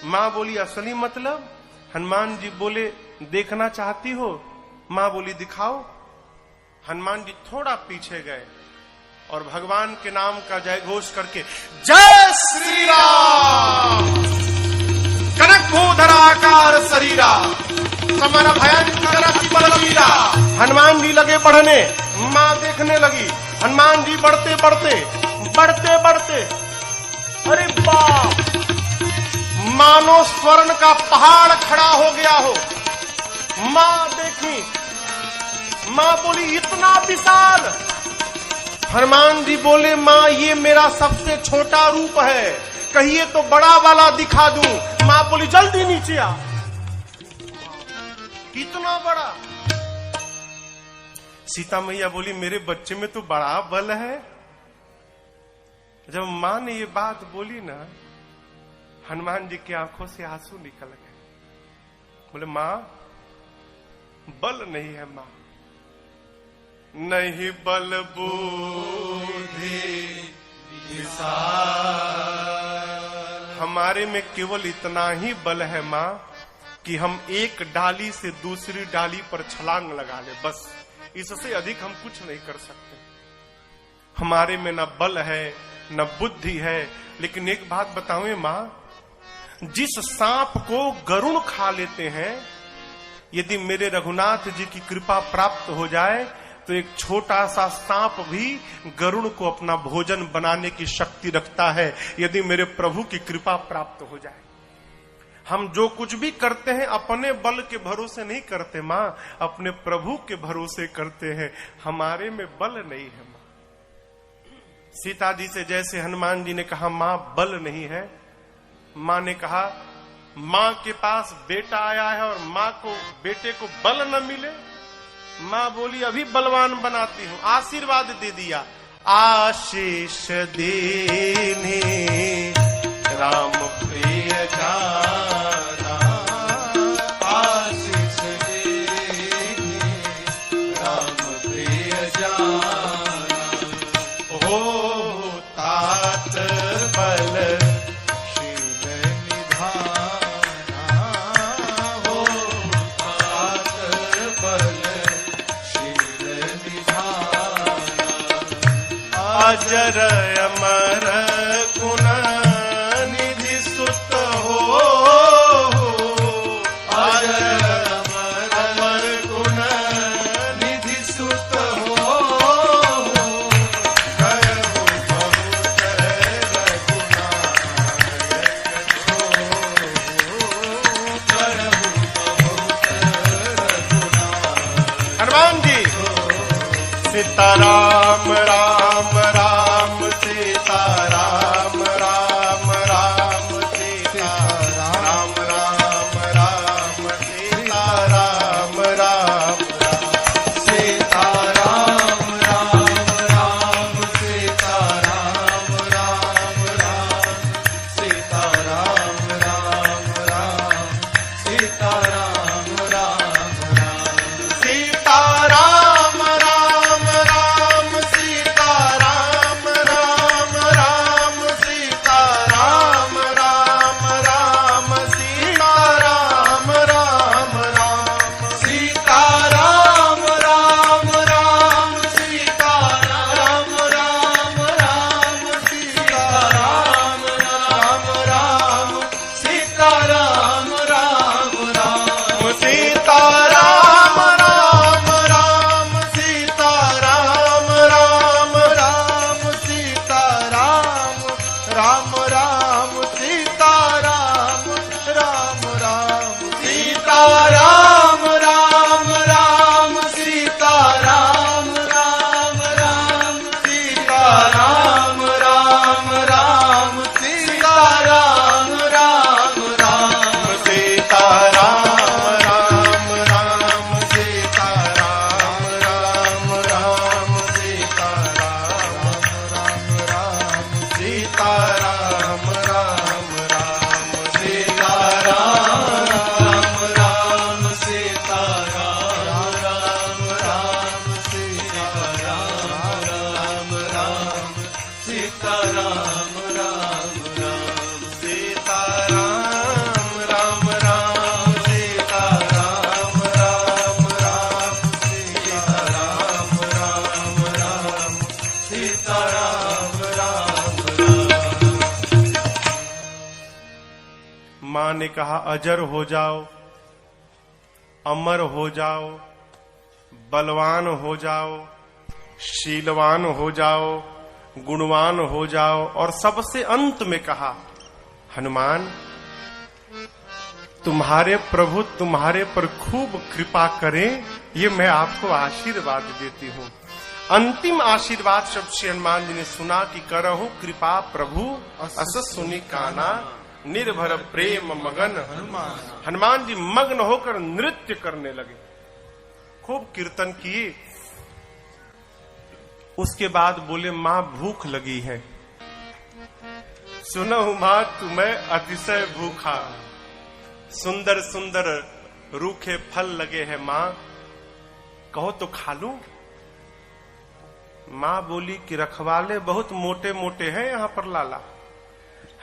मां बोली असली मतलब? हनुमान जी बोले देखना चाहती हो? मां बोली दिखाओ। हनुमान जी थोड़ा पीछे गए और भगवान के नाम का जय घोष करके जय श्री राम, कनक भूधराकार शरीरा, समर भयंकर अति बलवीरा। हनुमान जी लगे बढ़ने, मां देखने लगी। हनुमान जी बढ़ते बढ़ते बढ़ते बढ़ते, अरे बाप, मानो स्वर्ण का पहाड़ खड़ा हो गया हो। मां देखी, मां बोली इतना विशाल। हनुमान जी बोले मां ये मेरा सबसे छोटा रूप है, कहिए तो बड़ा वाला दिखा दूं। मां बोली जल्दी नीचे आ। कितना बड़ा? सीता मैया बोली मेरे बच्चे में तो बड़ा बल है। जब मां ने ये बात बोली ना, हनुमान जी की आंखों से आंसू निकल गए। बोले मां बल नहीं है मां, नहीं बल बुद्धि हमारे में केवल इतना ही बल है मां कि हम एक डाली से दूसरी डाली पर छलांग लगा ले, बस। इससे अधिक हम कुछ नहीं कर सकते। हमारे में न बल है न बुद्धि है। लेकिन एक बात बताऊं मां, जिस सांप को गरुण खा लेते हैं, यदि मेरे रघुनाथ जी की कृपा प्राप्त हो जाए तो एक छोटा सा सांप भी गरुड़ को अपना भोजन बनाने की शक्ति रखता है, यदि मेरे प्रभु की कृपा प्राप्त हो जाए। हम जो कुछ भी करते हैं अपने बल के भरोसे नहीं करते मां, अपने प्रभु के भरोसे करते हैं। हमारे में बल नहीं है मां। सीता जी से जैसे हनुमान जी ने कहा मां बल नहीं है, मां ने कहा मां के पास बेटा आया है और मां को बेटे को बल न मिले। मां बोली अभी बलवान बनाती हूं। आशीर्वाद दे दिया, आशीष देने राम प्रिय जाना, आशीष देने राम प्रिय जाना, हो तात बल शिव निधाना, हो तात बल शिव निधाना, अजर अमर गुण निधि सुत हो, अजर अमर गुण निधि सुत हो, करहु बहुत रघुनायक, करहु बहुत रघुनायक। हनुमान जी सीताराम राम राम सीताराम। राम राम सीता राम राम राम सीता राम राम राम सीता राम राम राम सीता राम राम राम सीता राम राम राम सीता राम राम राम सीता राम राम राम सीता राम राम राम सीता राम राम राम सीता राम राम सीता राम राम राम सीता राम राम राम सीता राम राम राम सीता राम राम राम सीता राम राम राम सीता राम राम राम सीता राम राम राम। मां ने कहा अजर हो जाओ, अमर हो जाओ, बलवान हो जाओ, शीलवान हो जाओ, गुणवान हो जाओ, और सबसे अंत में कहा हनुमान तुम्हारे प्रभु तुम्हारे पर खूब कृपा करें, ये मैं आपको आशीर्वाद देती हूं। अंतिम आशीर्वाद शब्द श्री हनुमान जी ने सुना कि करहु कृपा प्रभु अस सुनि काना, निर्भर प्रेम मगन हनुमान। हनुमान जी मग्न होकर नृत्य करने लगे, खूब कीर्तन किए। उसके बाद बोले मां भूख लगी है। सुनहु मां तुम्हें अतिशय भूखा, सुंदर सुंदर रूखे फल लगे हैं मां, कहो तो खा लूं। मां बोली कि रखवाले बहुत मोटे मोटे हैं यहां पर लाला।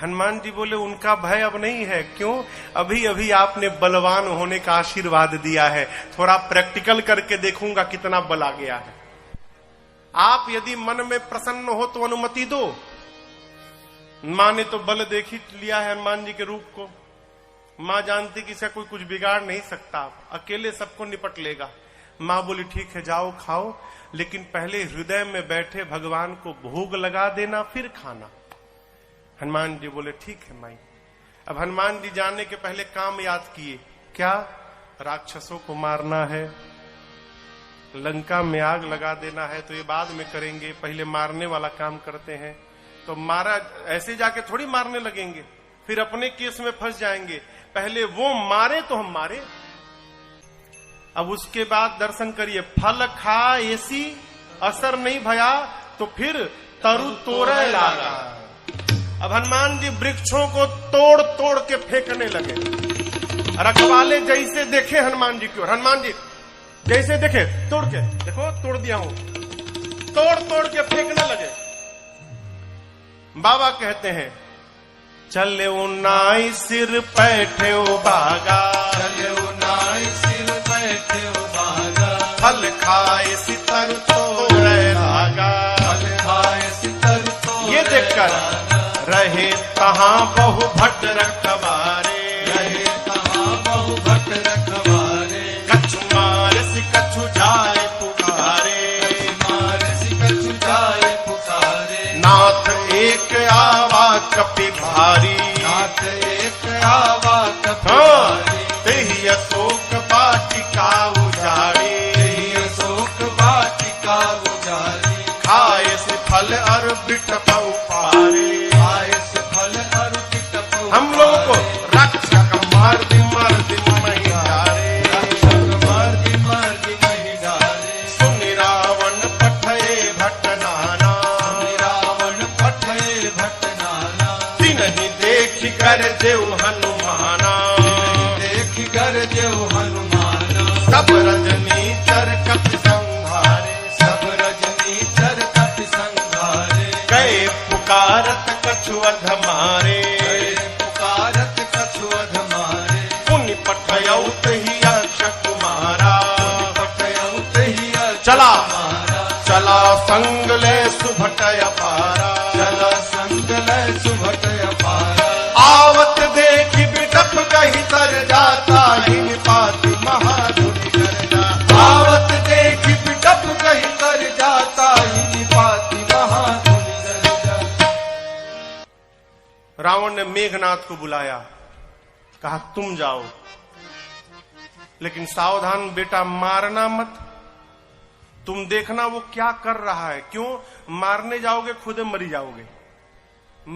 हनुमान जी बोले उनका भय अब नहीं है। क्यों? अभी अभी आपने बलवान होने का आशीर्वाद दिया है, थोड़ा प्रैक्टिकल करके देखूंगा कितना बल आ गया है। आप यदि मन में प्रसन्न हो तो अनुमति दो। मां ने तो बल देख ही लिया है हनुमान जी के रूप को। मां जानती कि इसे कोई कुछ बिगाड़ नहीं सकता, अकेले सबको निपट लेगा। मां बोली ठीक है जाओ खाओ, लेकिन पहले हृदय में बैठे भगवान को भोग लगा देना फिर खाना। हनुमान जी बोले ठीक है माई। अब हनुमान जी जाने के पहले काम याद किए। क्या? राक्षसों को मारना है, लंका में आग लगा देना है, तो ये बाद में करेंगे, पहले मारने वाला काम करते हैं। तो मारा ऐसे जाके थोड़ी मारने लगेंगे, फिर अपने केस में फंस जाएंगे। पहले वो मारे तो हम मारे। अब उसके बाद दर्शन करिए, फल खा ऐसी असर नहीं भया तो फिर तरु तोड़े लागा। अब हनुमान जी वृक्षों को तोड़ तोड़ के फेंकने लगे। रखवाले जैसे देखे हनुमान जी की ओर, हनुमान जी जैसे देखे तोड़ के, देखो तोड़ दिया हूं, तोड़ तोड़ के फेंकने लगे। बाबा कहते हैं चले नाई सिर पैठे बागा, चले नाई सिर पैठे बागा, फल खाए सितर तोड़े लागा, फल खाए सितर तोड़े। ये देखकर रहे तहां बहु भट्ट रखवारे, रहे तहां बहु भट्ट रखवारे। कछु मार सि कछु जाए पुकारे, मार सि कछु जाए पुकारे। नाथ एक आवा कपि भारी, नाथ एक आवा कपि भारी। तेहि अशोक वाटिका उजाड़ी, तेहि अशोक वाटिका उजाड़ी। खाए से फल और बिटप पारे, खाए से फल और बिटप। हम लोगों को रक्षक मार दी मही डारे, रक्षक मार दी मही डारे। सुनि रावण पठये भट्ट नाना, रावण पठये भट्ट नाना। तिन्हि देखि कर देव हनुमाना, देखि कर देव हनुमाना। सब रजनी चरकत संहारे, सब रजनी चरकत संहारे। गए पुकारत कछु अधमारे, पुकारत कछु अधमारे। पुनि पठयौ तहि यक्ष कुमारा, पठयौ तहि यक्ष चला कुमारा। चला संग ले सुभटय पारा, चला संग ले सुभटय पारा। आवत देखि बिटप कही तर जाता, ही निपाति महाधुनि कर जाता। आवत देखि बिटप कही कर जाता, ही निपाति महाधुनि कर जाता। रावण ने मेघनाथ को बुलाया, कहा तुम जाओ, लेकिन सावधान बेटा, मारना मत। तुम देखना वो क्या कर रहा है। क्यों मारने जाओगे, खुद मरी जाओगे।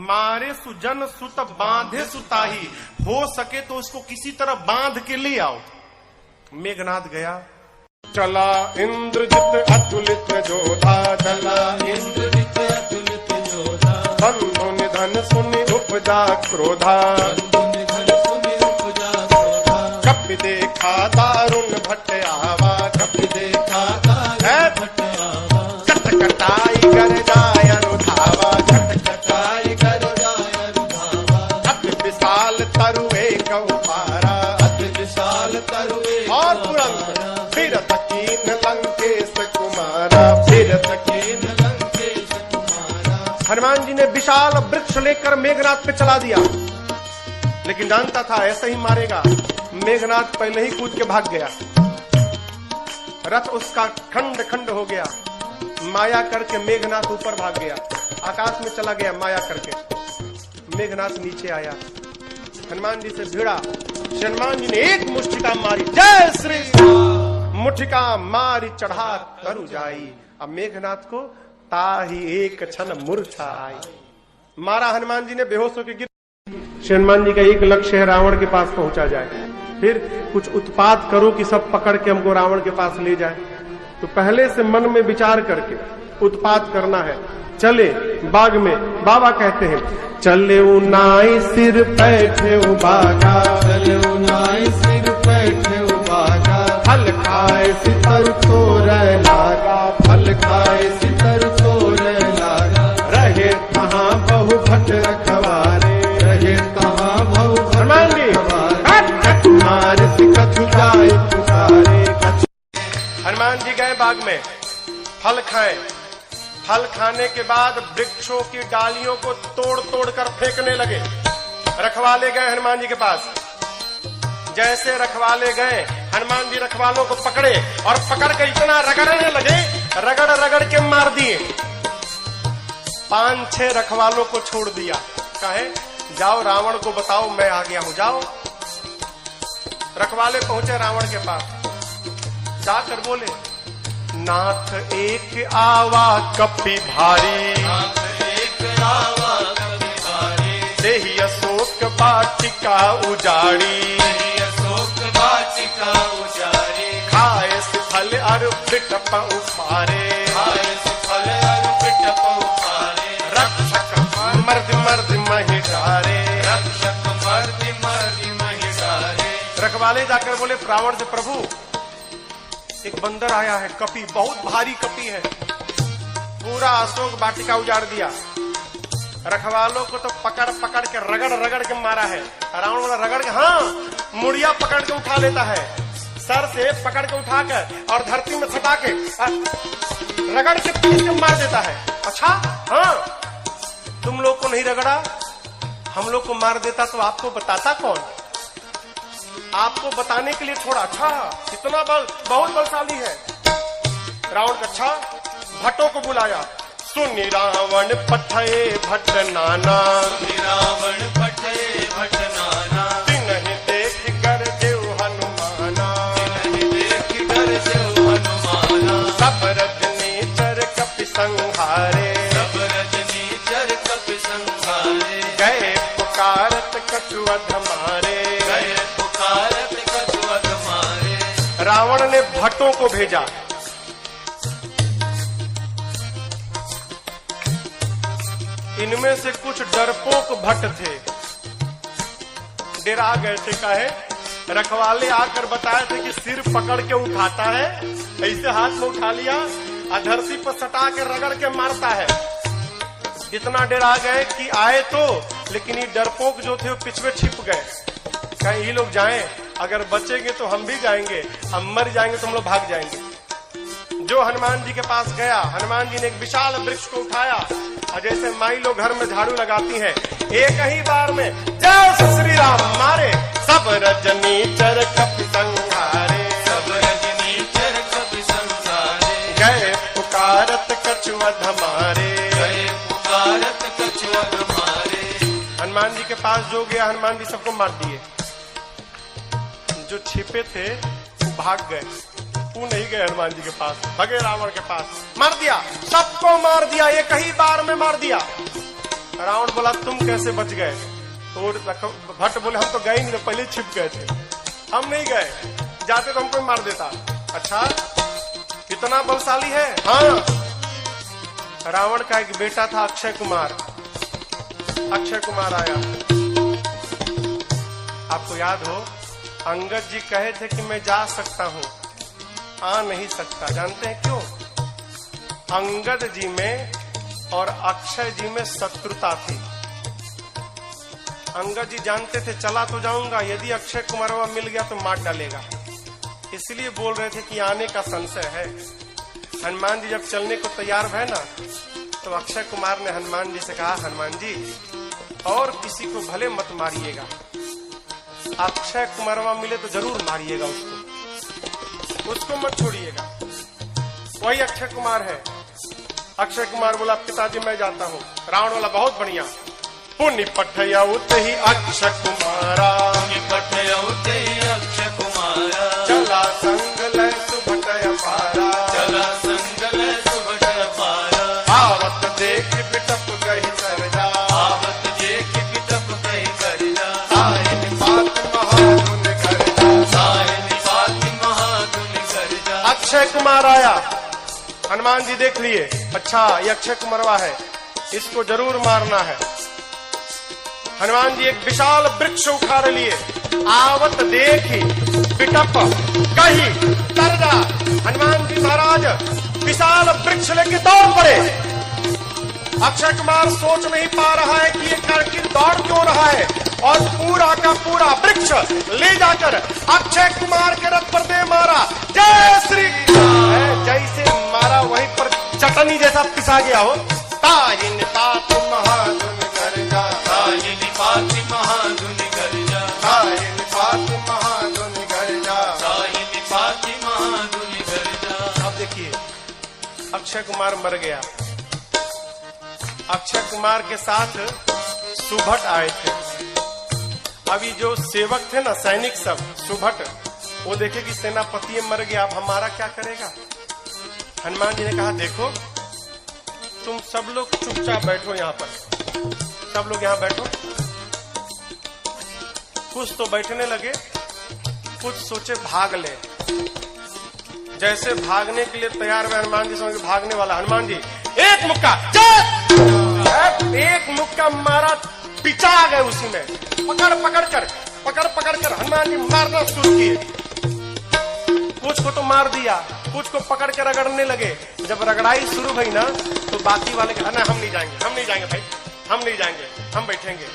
मारे सुजन सुत बांधे सुताही, हो सके तो उसको किसी तरह बांध के ले आओ। मेघनाथ गया, चला इंद्रजित अतुलित जोधा, चला इंद्रजित अतुलित जोधा, बंधु निधन सुनि उपजा क्रोधा, बंधु निधन सुनि उपजा क्रोधा, कपि देखा दारुण भट्ट आवा, कपि देखा दारुण भट्ट आवा, चटकटाई कर जाय अनुधावा, चटकटाई कर जाय अनुधावा, अति विशाल तरुए कौ पारा, अति विशाल तरुए और तुरंत फिर तकीन लंकेश कुमारा, फिर तकीन लंकेश कुमारा। हनुमान जी ने विशाल वृक्ष लेकर मेघनाथ पे चला दिया, लेकिन जानता था ऐसे ही मारेगा। मेघनाथ पहले ही कूद के भाग गया, रथ उसका खंड खंड हो गया। माया करके मेघनाथ ऊपर भाग गया, आकाश में चला गया माया करके। मेघनाथ नीचे आया, हनुमान जी से भिड़ा। हनुमान जी ने एक मुष्टिका मारी, जय श्री राम, मुठिका मारी चढ़ा तरु जाई। अब मेघनाथ को ताही एक क्षण मूर्छा आई। मारा हनुमान जी ने, बेहोश होकर गिर। हनुमान जी का एक लक्ष्य है, रावण के पास पहुंचा जाए। फिर कुछ उत्पात करो कि सब पकड़ के हमको रावण के पास ले जाए। तो पहले से मन में विचार करके उत्पात करना है। चले बाग में, बाबा कहते हैं चले नाई सिर बैठे बागा, चले नाई सिर बैठे बागा, फल खाए सितर तोरे लागा, फल खाए सितर तोरे लागा, रहे कहाँ बहु भट्ट रखवारे, रहे कहाँ बहु हनुमान जी मार कछु जाए पुकारे। हनुमान जी गए बाग में, फल खाए। फल खाने के बाद वृक्षों की डालियों को तोड़ तोड़ कर फेंकने लगे। रखवाले गए हनुमान जी के पास। जैसे रखवाले गए, हनुमान जी रखवालों को पकड़े और पकड़ कर इतना रगड़ने लगे, रगड़ रगड़ के मार दिए। 5-6 रखवालों को छोड़ दिया, कहे जाओ रावण को बताओ मैं आ गया हूं, जाओ। रखवाले पहुंचे रावण के पास, जाकर बोले नाथ एक आवा कपि भारी, नाथ एक आवा कपि भारी, देहि अशोक वाटिका उजाड़ी, देहि अशोक वाटिका उजाड़ी, खाए फल अरु बिटप उपारे, खाए फल अरु बिटप उपारे, रक्षक मर्द मर्द महिषारे, रक्षक मर्द मर्द महिषारे। रखवाले जाकर बोले रावण से, प्रभु एक बंदर आया है, कपि, बहुत भारी कपि है, पूरा अशोक वाटिका उजाड़ दिया। रखवालों को तो पकड़ पकड़ के रगड़ रगड़ के मारा है। रावण वाला रगड़ के, हाँ, मुड़िया पकड़ के उठा लेता है, सर से पकड़ के उठाकर और धरती में सटा के रगड़ के पीट के मार देता है। अच्छा, हाँ, तुम लोग को नहीं रगड़ा, हम लोग को मार देता तो आपको बताता कौन? आपको बताने के लिए छोड़ा। अच्छा, इतना बल, बहुत बलशाली है रावण का। अच्छा, भट्टों को बुलाया, सुनि रावण पठये भट्ट नाना, रावण पठये भट्ट नाना, तिन्हि देख कर देव हनुमाना, तिन्हि देख कर देव हनुमाना, सब रजनीचर कपि संहारे, सब रजनीचर कपि संहारे, गए पुकारत कछु अधमारे, गए पुकारत कछु अधमारे। रावण ने भट्टों को भेजा। इनमें से कुछ डरपोक भट्ट थे, डरा गए थे। कहे रखवाले आकर बताए थे कि सिर पकड़ के उठाता है, ऐसे हाथ में उठा लिया, धरती पर सटा के रगड़ के मारता है। इतना डरा गए कि आए तो, लेकिन ये डरपोक जो थे वो पिछवे छिप गए। कहीं ये लोग जाएं, अगर बचेंगे तो हम भी जाएंगे, हम मर जाएंगे तो हम लोग भाग जाएंगे। जो हनुमान जी के पास गया, हनुमान जी ने एक विशाल वृक्ष को उठाया और जैसे माई लोग घर में झाड़ू लगाती हैं, एक ही बार में जय श्री राम मारे, सब रजनीचर कपि संहारे, सब रजनीचर कपि संहारे, गए पुकारत कछु अधमारे, गए पुकारत कछु अधमारे। हनुमान जी के पास जो गया, हनुमान जी सबको मार दिए। जो छिपे थे वो भाग गए, वो नहीं गए हनुमान जी के पास, भगे रावण के पास, मार दिया, सबको मार दिया, एक ही बार में मार दिया। रावण बोला तुम कैसे बच गए? तो भट्ट बोले हम तो गए नहीं, पहले छिप गए थे, हम नहीं गए, जाते तो हमको मार देता। अच्छा इतना बलशाली है? हाँ। रावण का एक बेटा था अक्षय कुमार। अक्षय कुमार आया, आपको याद हो अंगद जी कहे थे कि मैं जा सकता हूं, आ नहीं सकता। जानते हैं क्यों? अंगद जी में और अक्षय जी में शत्रुता थी। अंगद जी जानते थे चला तो जाऊंगा, यदि अक्षय कुमारवा मिल गया तो मार डालेगा, इसलिए बोल रहे थे कि आने का संशय है। हनुमान जी जब चलने को तैयार हुए ना, तो अक्षय कुमार ने हनुमान जी से कहा हनुमान जी और किसी को भले मत मारिएगा, अक्षय कुमारवा मिले तो जरूर मारिएगा, उसको मत छोड़िएगा। वही अक्षय कुमार है। अक्षय कुमार बोला पिताजी मैं जाता हूँ। रावण वाला बहुत बढ़िया, पुण्य पठया उते ही अक्षय कुमारा, अक्षय कुमारा, चला संग लय सुभटय पारा, चला संग लय सुभटय पारा, आवत देख पिटप गई सरजा, आवत देख पिटप गई सरजा, आयन बात महागुण करजा, सायन बात महागुण करजा। अक्षय कुमार आया, हनुमान जी देख लिए, अच्छा ये अक्षय कुमारवा है, इसको जरूर मारना है। हनुमान जी एक विशाल वृक्ष उखाड़ लिए, आवत देखी पिटप कही तरजा। हनुमान जी महाराज विशाल वृक्ष लेके दौड़ पड़े। अक्षय कुमार सोच नहीं पा रहा है कि ये करके दौड़ क्यों रहा है, और पूरा का पूरा वृक्ष ले जाकर अक्षय कुमार के रथ पर दे मारा। जय श्री कृष्ण। जैसे मारा वहीं पर चटनी जैसा पिसा गया हो। ताहिन तात महागुण करजा, ताहिन पात महागुण करजा, ताहिन तात महागुण करजा। ताहिन पात महागुण करजा। अब देखिए अक्षय कुमार मर गया। अक्षय कुमार के साथ सुभट आए थे। अभी जो सेवक थे ना, सैनिक सब, सुभट, वो देखे कि सेनापति मर गया, अब हमारा क्या करेगा। हनुमान जी ने कहा देखो तुम सब लोग चुपचाप बैठो, यहाँ पर सब लोग यहाँ बैठो। कुछ तो बैठने लगे, कुछ सोचे भाग ले। जैसे भागने के लिए तैयार हुए हनुमान जी, समझ भागने वाला हनुमान जी एक मुक्का, एक मुक्का मारा, पिचा आ गए उसी में। पकड़ पकड़ कर हनुमान जी मारना शुरू किए। कुछ को तो मार दिया, कुछ को पकड़ के रगड़ने लगे। जब रगड़ाई शुरू हुई ना, तो बाकी वाले कहा ना हम नहीं जाएंगे भाई, हम नहीं जाएंगे, हम बैठेंगे।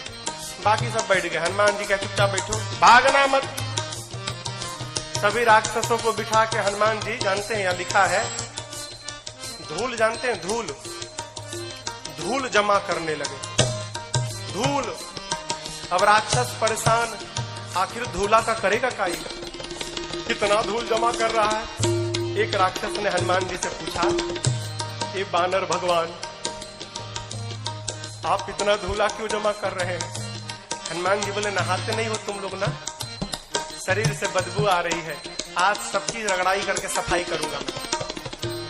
बाकी सब बैठ गए। हनुमान जी कहा चुपचाप बैठो, भागना मत। सभी राक्षसों को बिठा के हनुमान जी, जानते हैं यहाँ लिखा है धूल, जानते हैं धूल, धूल जमा करने लगे। धूल, अब राक्षस परेशान, आखिर धूला का करेगा काई, कितना धूल जमा कर रहा है। एक राक्षस ने हनुमान जी से पूछा, ये बानर भगवान आप इतना धूला क्यों जमा कर रहे हैं? हनुमान जी बोले नहाते नहीं हो तुम लोग ना, शरीर से बदबू आ रही है, आज सबकी रगड़ाई करके सफाई करूंगा,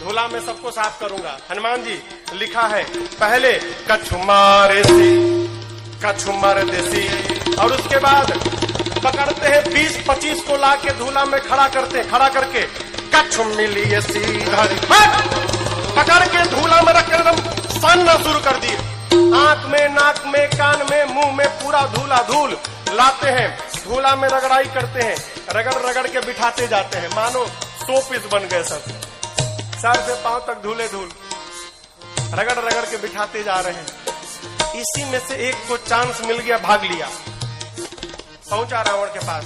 धूला में सबको साफ करूंगा। हनुमान जी लिखा है पहले कछुमार देसी, और उसके बाद पकड़ते हैं 20-25 को लाके धूला में खड़ा करके कछु मिली पकड़ के धूला में रख एकदम सानना शुरू कर दिए। आंख में, नाक में, कान में, मुंह में पूरा धूल लाते हैं, धूला में रगड़ाई करते हैं, रगड़ के बिठाते जाते हैं, मानो 100 पीस बन गए सब। सर से पांव तक धूल, रगड़ के बिठाते जा रहे हैं। इसी में से एक को चांस मिल गया, भाग लिया, पहुंचा रावण के पास,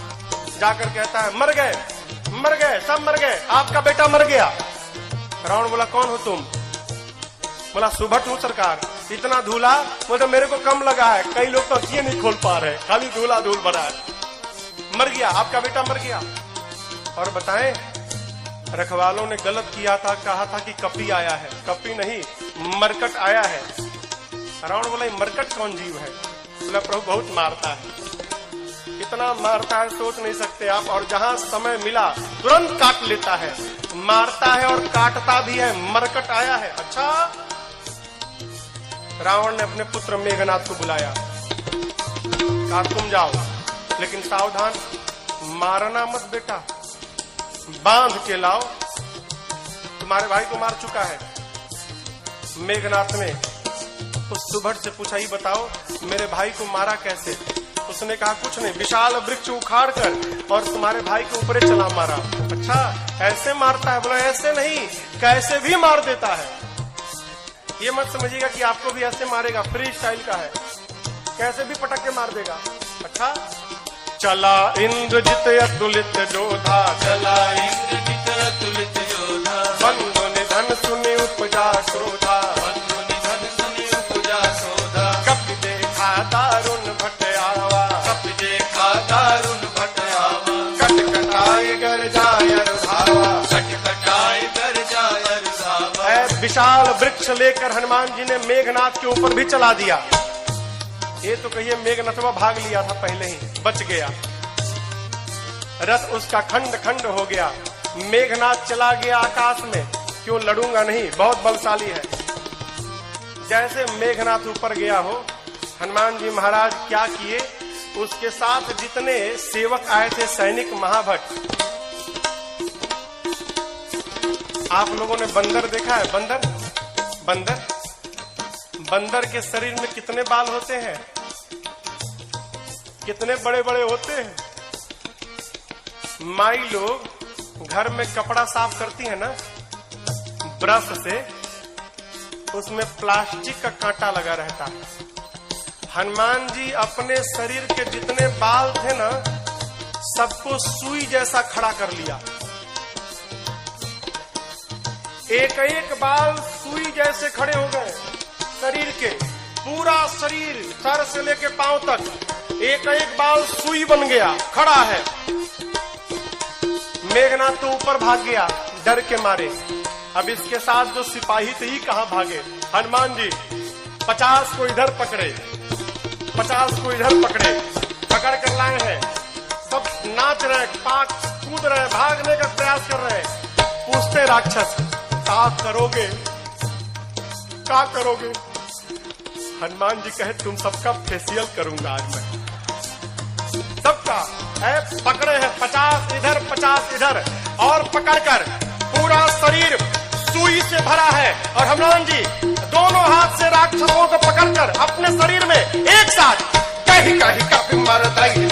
जाकर कहता है मर गए, सब मर गए, आपका बेटा मर गया। रावण बोला कौन हो तुम? बोला सुभट हूं सरकार। इतना धूला, बोले मेरे को कम लगा है, कई लोग तो अखियां नहीं खोल पा रहे, खाली धूल भरा है। मर गया, आपका बेटा मर गया। और बताएं रखवालों ने गलत किया था, कहा था कि कपी आया है, कपी नहीं मरकट आया है। रावण बोला मरकट कौन जीव है? बोला प्रभु बहुत मारता है, इतना मारता है सोच नहीं सकते आप, और जहां समय मिला तुरंत काट लेता है, मारता है और काटता भी है, मरकट आया है। अच्छा, रावण ने अपने पुत्र मेघनाथ को बुलाया, कहा तुम जाओ, लेकिन सावधान, मारना मत बेटा, बांध के लाओ, तुम्हारे भाई को मार चुका है। मेघनाथ ने उस सुभट से पूछा, ही बताओ मेरे भाई को मारा कैसे? उसने कहा कुछ नहीं, विशाल वृक्ष उखाड़ कर और तुम्हारे भाई के ऊपर चला मारा। अच्छा, ऐसे मारता है? बोला ऐसे नहीं, कैसे भी मार देता है। ये मत समझिएगा कि आपको भी ऐसे मारेगा, फ्री स्टाइल का है, कैसे भी पटक के मार देगा। अच्छा, चला इंद्रजित अतुलित जोधा, चला इंद्रजित अतुलित योधा, बंधु निधन सुनि उपजा क्रोधा, बंधु निधन सुनि उपजा क्रोधा, कपि देखा दारुण भट आवा, कपि देखा दारुण भट आवा, कटकटाई गर जाय धावा, कटकटाई कर जाय धावा। ऐ विशाल वृक्ष लेकर हनुमान जी ने मेघनाथ के ऊपर भी चला दिया। ये तो कहिए मेघनाथवा भाग लिया था पहले ही, बच गया, रथ उसका खंड खंड हो गया। मेघनाथ चला गया आकाश में, क्यों लड़ूंगा नहीं, बहुत बलशाली है। जैसे मेघनाथ ऊपर गया हो, हनुमान जी महाराज क्या किए, उसके साथ जितने सेवक आए थे, सैनिक महाभट। आप लोगों ने बंदर देखा है? बंदर बंदर बंदर के शरीर में कितने बाल होते हैं, कितने बड़े बड़े होते हैं। माई लोग घर में कपड़ा साफ करती है ना ब्रश से, उसमें प्लास्टिक का कांटा लगा रहता है। हनुमान जी अपने शरीर के जितने बाल थे ना, सबको सुई जैसा खड़ा कर लिया। एक एक बाल सुई जैसे खड़े हो गए शरीर के, पूरा शरीर सर से लेके पांव तक एक एक बाल सुई बन गया, खड़ा है। मेघनाथ तो ऊपर भाग गया डर के मारे। अब इसके साथ जो सिपाही थे ही कहां भागे। हनुमान जी 50 को इधर पकड़े, 50 को इधर पकड़े, पकड़ कर लाए हैं। सब नाच रहे, पाक कूद रहे, भागने का प्रयास कर रहे हैं। पूछते राक्षस, क्या करोगे, क्या करोगे? हनुमान जी कहे, तुम सबका फेशियल करूंगा आज मैं, सबका। पकड़े हैं 50 इधर 50 इधर, और पकड़कर पूरा शरीर सुई से भरा है। और हनुमान जी दोनों हाथ से राक्षसों को पकड़कर अपने शरीर में एक साथ कहीं कहीं कभी मर दई,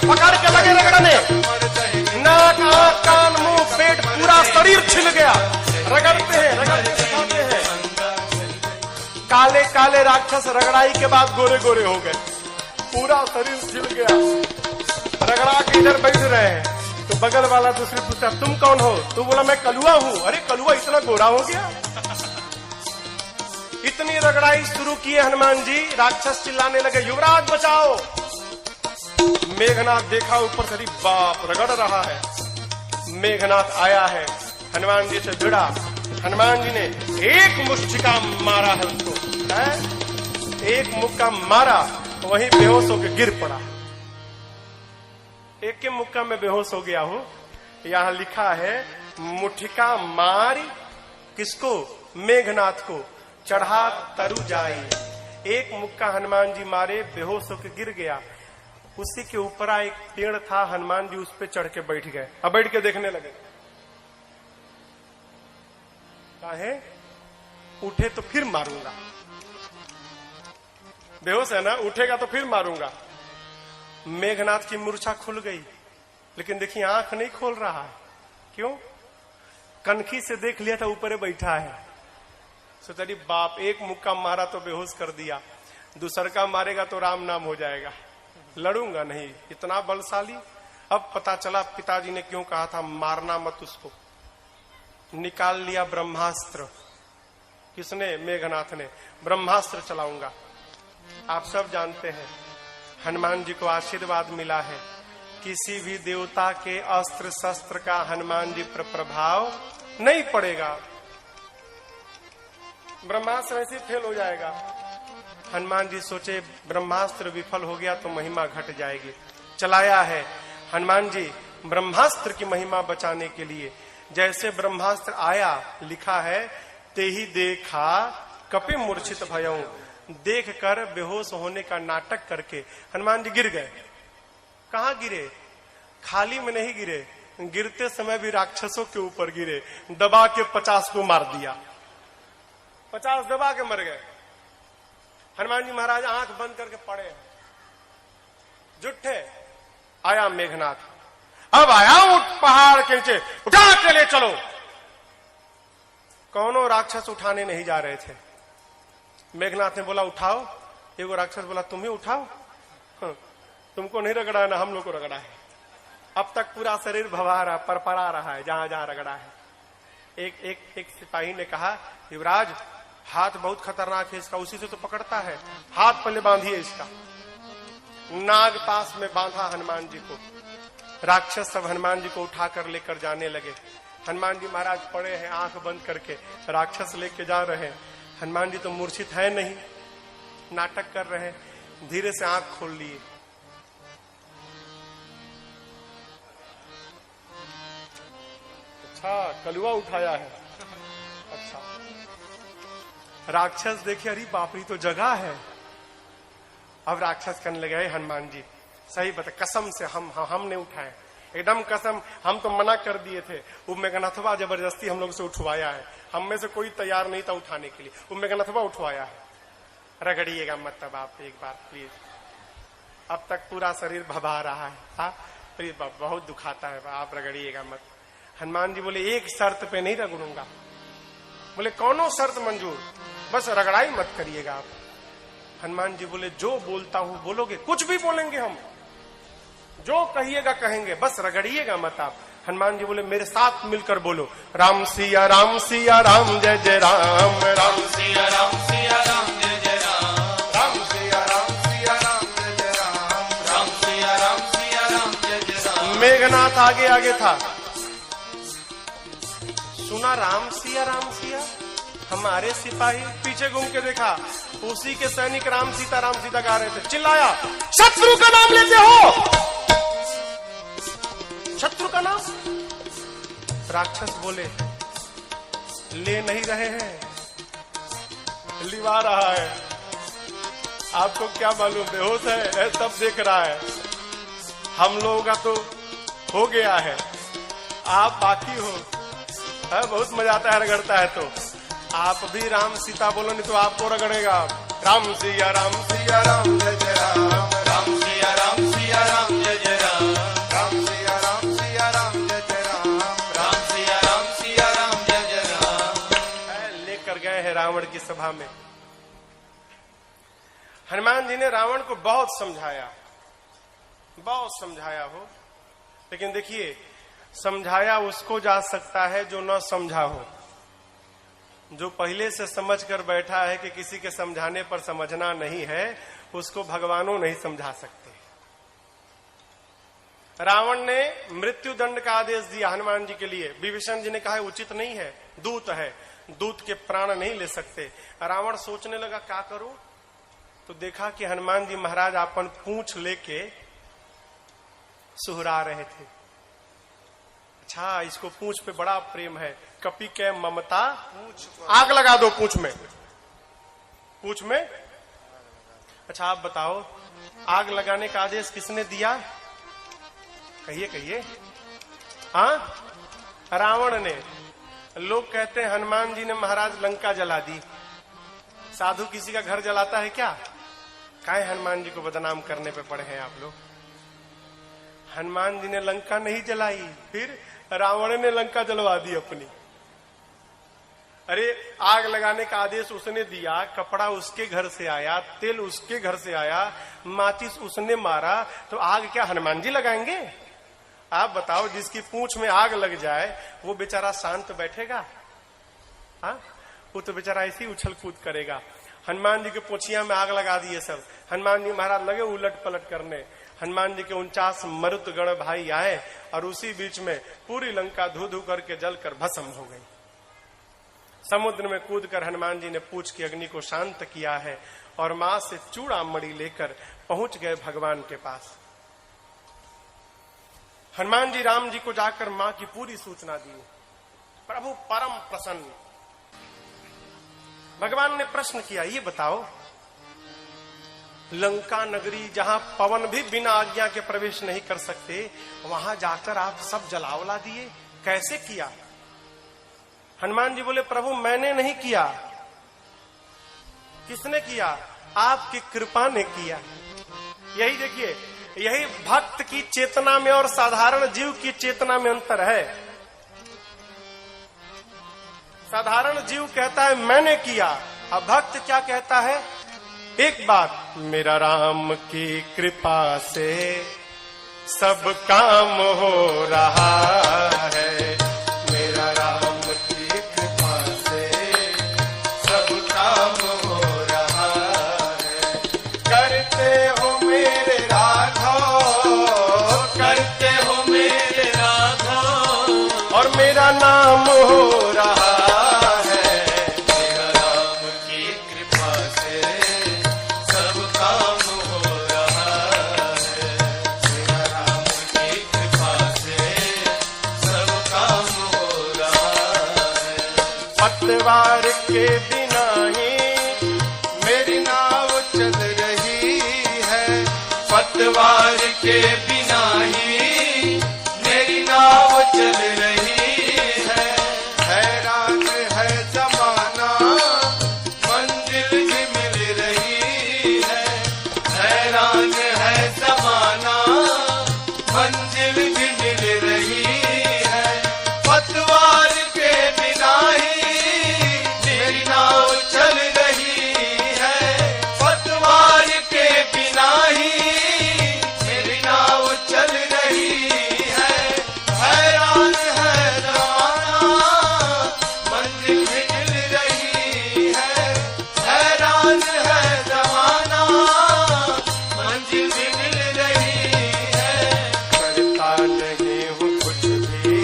पकड़ के लगे रगड़ने, नाक आंख कान मुंह पेट पूरा शरीर छिल गया। रगड़ते हैं, रगड़ते दिखाते हैं। काले काले राक्षस रगड़ाई के बाद गोरे गोरे हो गए, पूरा शरीर छिल गया। रगड़ा के इधर बैठ रहे हैं, तो बगल वाला दूसरे पूछा, तुम कौन हो? तो बोला मैं कलुआ हूं। अरे कलुआ इतना गोरा हो गया? इतनी रगड़ाई शुरू किए हनुमान जी, राक्षस चिल्लाने लगे, युवराज बचाओ। मेघनाथ देखा ऊपर से, बाप रगड़ रहा है। मेघनाथ आया है, हनुमान जी से भिड़ा। हनुमान जी ने एक मुष्टिका मारा है उसको, एक मुक्का मारा, वहीं बेहोश होकर गिर पड़ा। एक के मुक्का में बेहोश हो गया हूं। यहां लिखा है, मुठिका मारी किसको? मेघनाथ को, चढ़ा तरु जाई। एक मुक्का हनुमान जी मारे, बेहोश होकर गिर गया। उसी के ऊपर एक पेड़ था, हनुमान जी उस पे चढ़ के बैठ गए। अब बैठ के देखने लगे, काहे? उठे तो फिर मारूंगा, बेहोश है ना, उठेगा तो फिर मारूंगा। मेघनाथ की मूर्छा खुल गई, लेकिन देखिए आंख नहीं खोल रहा है। क्यों? कनखी से देख लिया था ऊपर बैठा है। सोचा बाप, एक मुक्का मारा तो बेहोश कर दिया, दूसर का मारेगा तो राम नाम हो जाएगा, लड़ूंगा नहीं, इतना बलशाली। अब पता चला पिताजी ने क्यों कहा था मारना मत उसको। निकाल लिया ब्रह्मास्त्र। किसने? मेघनाथ ने। ब्रह्मास्त्र चलाऊंगा। आप सब जानते हैं हनुमान जी को आशीर्वाद मिला है, किसी भी देवता के अस्त्र शस्त्र का हनुमान जी पर प्रभाव नहीं पड़ेगा। ब्रह्मास्त्र ऐसे फेल हो जाएगा। हनुमान जी सोचे ब्रह्मास्त्र विफल हो गया तो महिमा घट जाएगी। चलाया है हनुमान जी ब्रह्मास्त्र की महिमा बचाने के लिए। जैसे ब्रह्मास्त्र आया, लिखा है ते ही देखा कपि मूर्छित भयऊ, देख कर बेहोश होने का नाटक करके हनुमान जी गिर गए। कहां गिरे? खाली में नहीं गिरे, गिरते समय भी राक्षसों के ऊपर गिरे। दबा के 50 को मार दिया, 50 दबा के मर गए। हनुमान जी महाराज आंख बंद करके पड़े हैं, जुट्ठे। आया मेघनाथ, अब आया उठ पहाड़ के नीचे, उठा के ले चलो। कौनों राक्षस उठाने नहीं जा रहे थे। मेघनाथ ने बोला उठाओ। एगो राक्षस बोला तुम्हें उठाओ, तुमको नहीं रगड़ा है ना, हम लोग को रगड़ा है। अब तक पूरा शरीर भवा रहा, परपरा रहा है जहां जहां रगड़ा है। एक सिपाही ने कहा युवराज हाथ बहुत खतरनाक है इसका, उसी से तो पकड़ता है, हाथ पहले बांधिए इसका। नाग पास में बांधा हनुमान जी को। राक्षस सब हनुमान जी को उठाकर लेकर जाने लगे। हनुमान जी महाराज पड़े हैं आंख बंद करके, राक्षस लेके जा रहे हैं। हनुमान जी तो मूर्छित है नहीं, नाटक कर रहे हैं। धीरे से आंख खोल लिए। अच्छा कलुआ उठाया है। अच्छा राक्षस देखे, अरे बापरी तो जगह है। अब राक्षस कहने लगे हनुमान जी सही बता, कसम से हमने उठाए, एकदम कसम, हम तो मना कर दिए थे। वो मेघनाथवा जबरदस्ती हम लोग से उठवाया है, हम में से कोई तैयार नहीं था उठाने के लिए, वो मेघनाथवा उठवाया है। रगड़िएगा मत तब आप एक बार प्लीज। अब तक पूरा शरीर भभा रहा है। हाँ प्लीज, बहुत दुखाता है, आप रगड़िएगा मत। हनुमान जी बोले एक शर्त पे नहीं रगड़ूंगा। बोले कौनो शर्त मंजूर, बस रगड़ाई मत करिएगा आप। हनुमान जी बोले जो बोलता हूं बोलोगे? कुछ भी बोलेंगे हम, जो कहिएगा कहेंगे, बस रगड़िएगा मत आप। हनुमान जी बोले मेरे साथ मिलकर बोलो राम सिया राम सिया राम जय जय राम, राम सिया राम सिया राम जय जय राम, राम सिया राम सिया राम जय जय राम, राम सिया राम सिया राम जय जय राम। मेघनाथ आगे आगे था, सुना राम सिया हमारे सिपाही। पीछे घूम के देखा, उसी के सैनिक राम सीता गा रहे थे। चिल्लाया शत्रु का नाम लेते हो? शत्रु का नाम? राक्षस बोले ले नहीं रहे हैं, लिवा रहा है। आपको क्या मालूम, बेहोश है, सब देख रहा है। हम लोगों का तो हो गया है, आप बाकी हो। बहुत मजा आता है रगड़ता है तो। आप भी राम सीता बोलो, नहीं तो आपको रगड़ेगा। राम सिया राम जय जय राम, राम सिया राम जय जय राम, राम सिया राम जय जय राम, राम सिया राम जय जय राम। लेकर गए हैं रावण की सभा में। हनुमान जी ने रावण को बहुत समझाया हो, लेकिन देखिए समझाया उसको जा सकता है जो न समझा हो। जो पहले से समझ कर बैठा है कि किसी के समझाने पर समझना नहीं है, उसको भगवानों नहीं समझा सकते। रावण ने मृत्यु दंड का आदेश दिया हनुमान जी के लिए। विभीषण जी ने कहा उचित नहीं है, दूत है, दूत के प्राण नहीं ले सकते। रावण सोचने लगा क्या करूं, तो देखा कि हनुमान जी महाराज अपन पूंछ लेके सुहरा रहे थे। अच्छा इसको पूंछ पे बड़ा प्रेम है, कपि के ममता आग लगा दो पूंछ में। अच्छा आप बताओ आग लगाने का आदेश किसने दिया? कहिए। हाँ रावण ने। लोग कहते हैं हनुमान जी ने महाराज लंका जला दी। साधु किसी का घर जलाता है क्या? काहे हनुमान जी को बदनाम करने पे पड़े हैं आप लोग। हनुमान जी ने लंका नहीं जलाई, फिर रावण ने लंका जलवा दी अपनी। अरे आग लगाने का आदेश उसने दिया, कपड़ा उसके घर से आया, तेल उसके घर से आया, माचिस उसने मारा, तो आग क्या हनुमान जी लगाएंगे? आप बताओ जिसकी पूंछ में आग लग जाए वो बेचारा शांत बैठेगा? हाँ वो तो बेचारा ऐसे ही उछल कूद करेगा। हनुमान जी के पोछिया में आग लगा दिए सब। हनुमान जी महाराज लगे उलट पलट करने। हनुमान जी के 49 मरुत गण भाई आए और उसी बीच में पूरी लंका धू धू करके जलकर भस्म हो गई। समुद्र में कूदकर हनुमान जी ने पूछ की अग्नि को शांत किया है और मां से चूड़ामणि लेकर पहुंच गए भगवान के पास। हनुमान जी राम जी को जाकर मां की पूरी सूचना दी। प्रभु परम प्रसन्न। भगवान ने प्रश्न किया, ये बताओ, लंका नगरी जहां पवन भी बिना आज्ञा के प्रवेश नहीं कर सकते, वहां जाकर आप सब जलावला दिए, कैसे किया? हनुमान जी बोले, प्रभु मैंने नहीं किया। किसने किया? आपकी कृपा ने किया। यही देखिए, यही भक्त की चेतना में और साधारण जीव की चेतना में अंतर है। साधारण जीव कहता है मैंने किया, अब भक्त क्या कहता है? एक बात, मेरा राम की कृपा से सब काम हो रहा है। मेरा राम की कृपा से सब काम हो रहा है। करते हो मेरे राघव, करते हो मेरे राघव, और मेरा नाम हो रहा है। मेरा राम की कृपा से सब काम हो रहा है। मेरा राम की कृपा से सब काम हो रहा है। पतवार के बिना ही मेरी नाव चल रही है। पतवार के बिना ही मेरी नाव चल रही है। हैरान है जमाना, मंजिल भी मिल रही है। हैरान है जमाना, मंजिल भी मिल रही है। पतवार के बिना ही मेरी नाव चल रही है। पतवार के बिना ही मेरी नाव चल रही है। हैरान है जमाना, मंजिल भी मिल रही है। हैरान है जमाना, मंजिल भी मिल रही है। करता नहीं हूँ कुछ भी,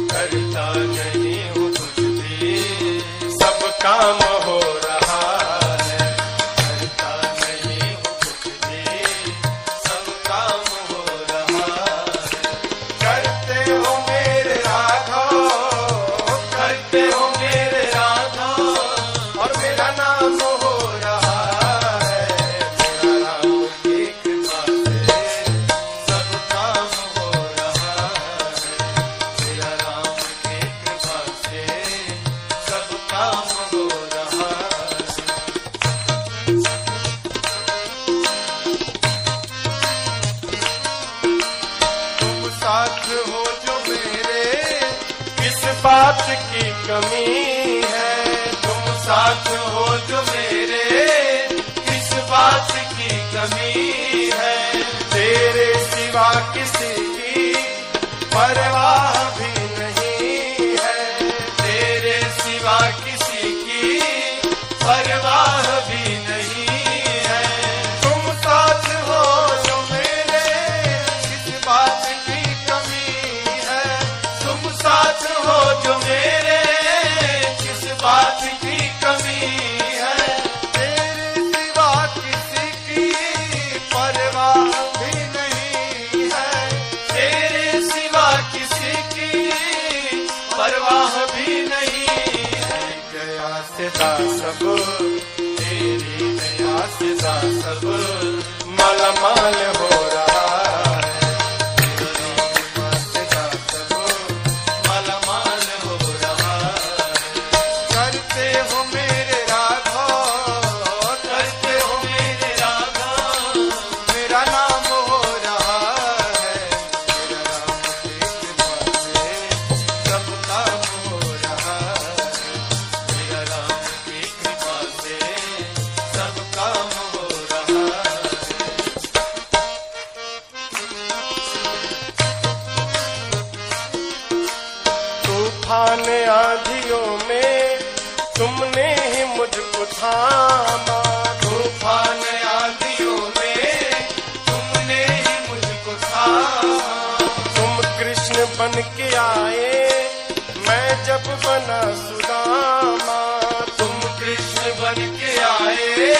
करता नहीं हूँ कुछ भी, सब काम हो रहा है। करता नहीं हूँ कुछ भी, सब काम हो रहा है। करते हो मेरे राघव, करते हो मेरे राघव, और मेरा नाम हो रहा है। मेरा राम की कृपा से सब काम हो रहा है। मेरा राम की कृपा से सब काम हो रहा है। तुम साथ हो जो मेरे, किस बात की कमी है? तुम साथ हो जो मेरे, किस बात की कमी है? तेरे सिवा किसी की परवाह भी नहीं है। तेरे सिवा किसी की परवाह भी नहीं है। तुम साथ हो जो मेरे, किस बात की कमी है? तुम साथ हो जो मेरे, किस बात की कमी है? तेरे सिवा किसी की परवाह भी नहीं है। तेरे सिवा किसी की परवाह भी नहीं है। गया से सब, तेरी दया से सब मालामाल हो रहा है। तेरी दया से सब मालामाल हो रहा है। करते हो मेरे राघव, करते हो मेरे राघव, मेरा नाम हो रहा है। मेरा राम की कृपा से सब काम हो रहा है। मेरा राम की कृपा से सब काम हो रहा है। तूफान आंधियों में तुमने ही मुझको थामा। तूफान आंधियों में तुमने ही मुझको थामा। तुम कृष्ण बन के आए, मैं जब बना सुदामा। तुम कृष्ण बन के आए,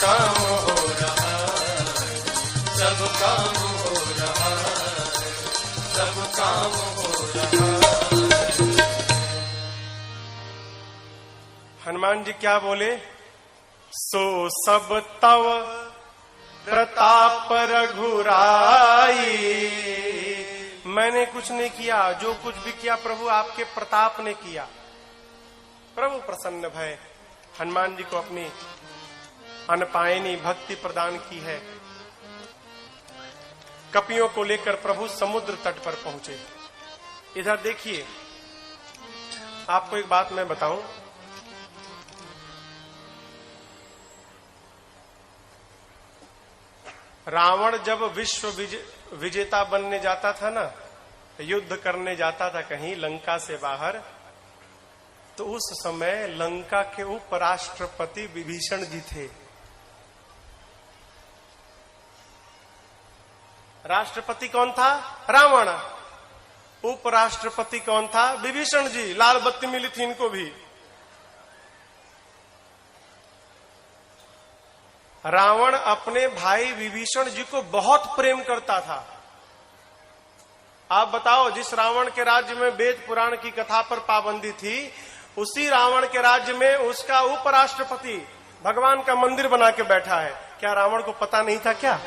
काम हो रहा है, सब काम हो रहा है, सब काम हो रहा है। हनुमान जी क्या बोले? सो सब तव प्रताप रघुराई। मैंने कुछ नहीं किया, जो कुछ भी किया प्रभु आपके प्रताप ने किया। प्रभु प्रसन्न भय हनुमान जी को अपनी अनपायनी भक्ति प्रदान की है। कपियों को लेकर प्रभु समुद्र तट पर पहुंचे। इधर देखिए, आपको एक बात मैं बताऊं, रावण जब विश्व विजेता बनने जाता था ना, युद्ध करने जाता था कहीं लंका से बाहर, तो उस समय लंका के उपराष्ट्रपति विभीषण जी थे। राष्ट्रपति कौन था? रावण। उपराष्ट्रपति कौन था? विभीषण जी। लाल बत्ती मिली थी इनको भी। रावण अपने भाई विभीषण जी को बहुत प्रेम करता था। आप बताओ, जिस रावण के राज्य में वेद पुराण की कथा पर पाबंदी थी, उसी रावण के राज्य में उसका उपराष्ट्रपति भगवान का मंदिर बना के बैठा है। क्या रावण को पता नहीं था क्या?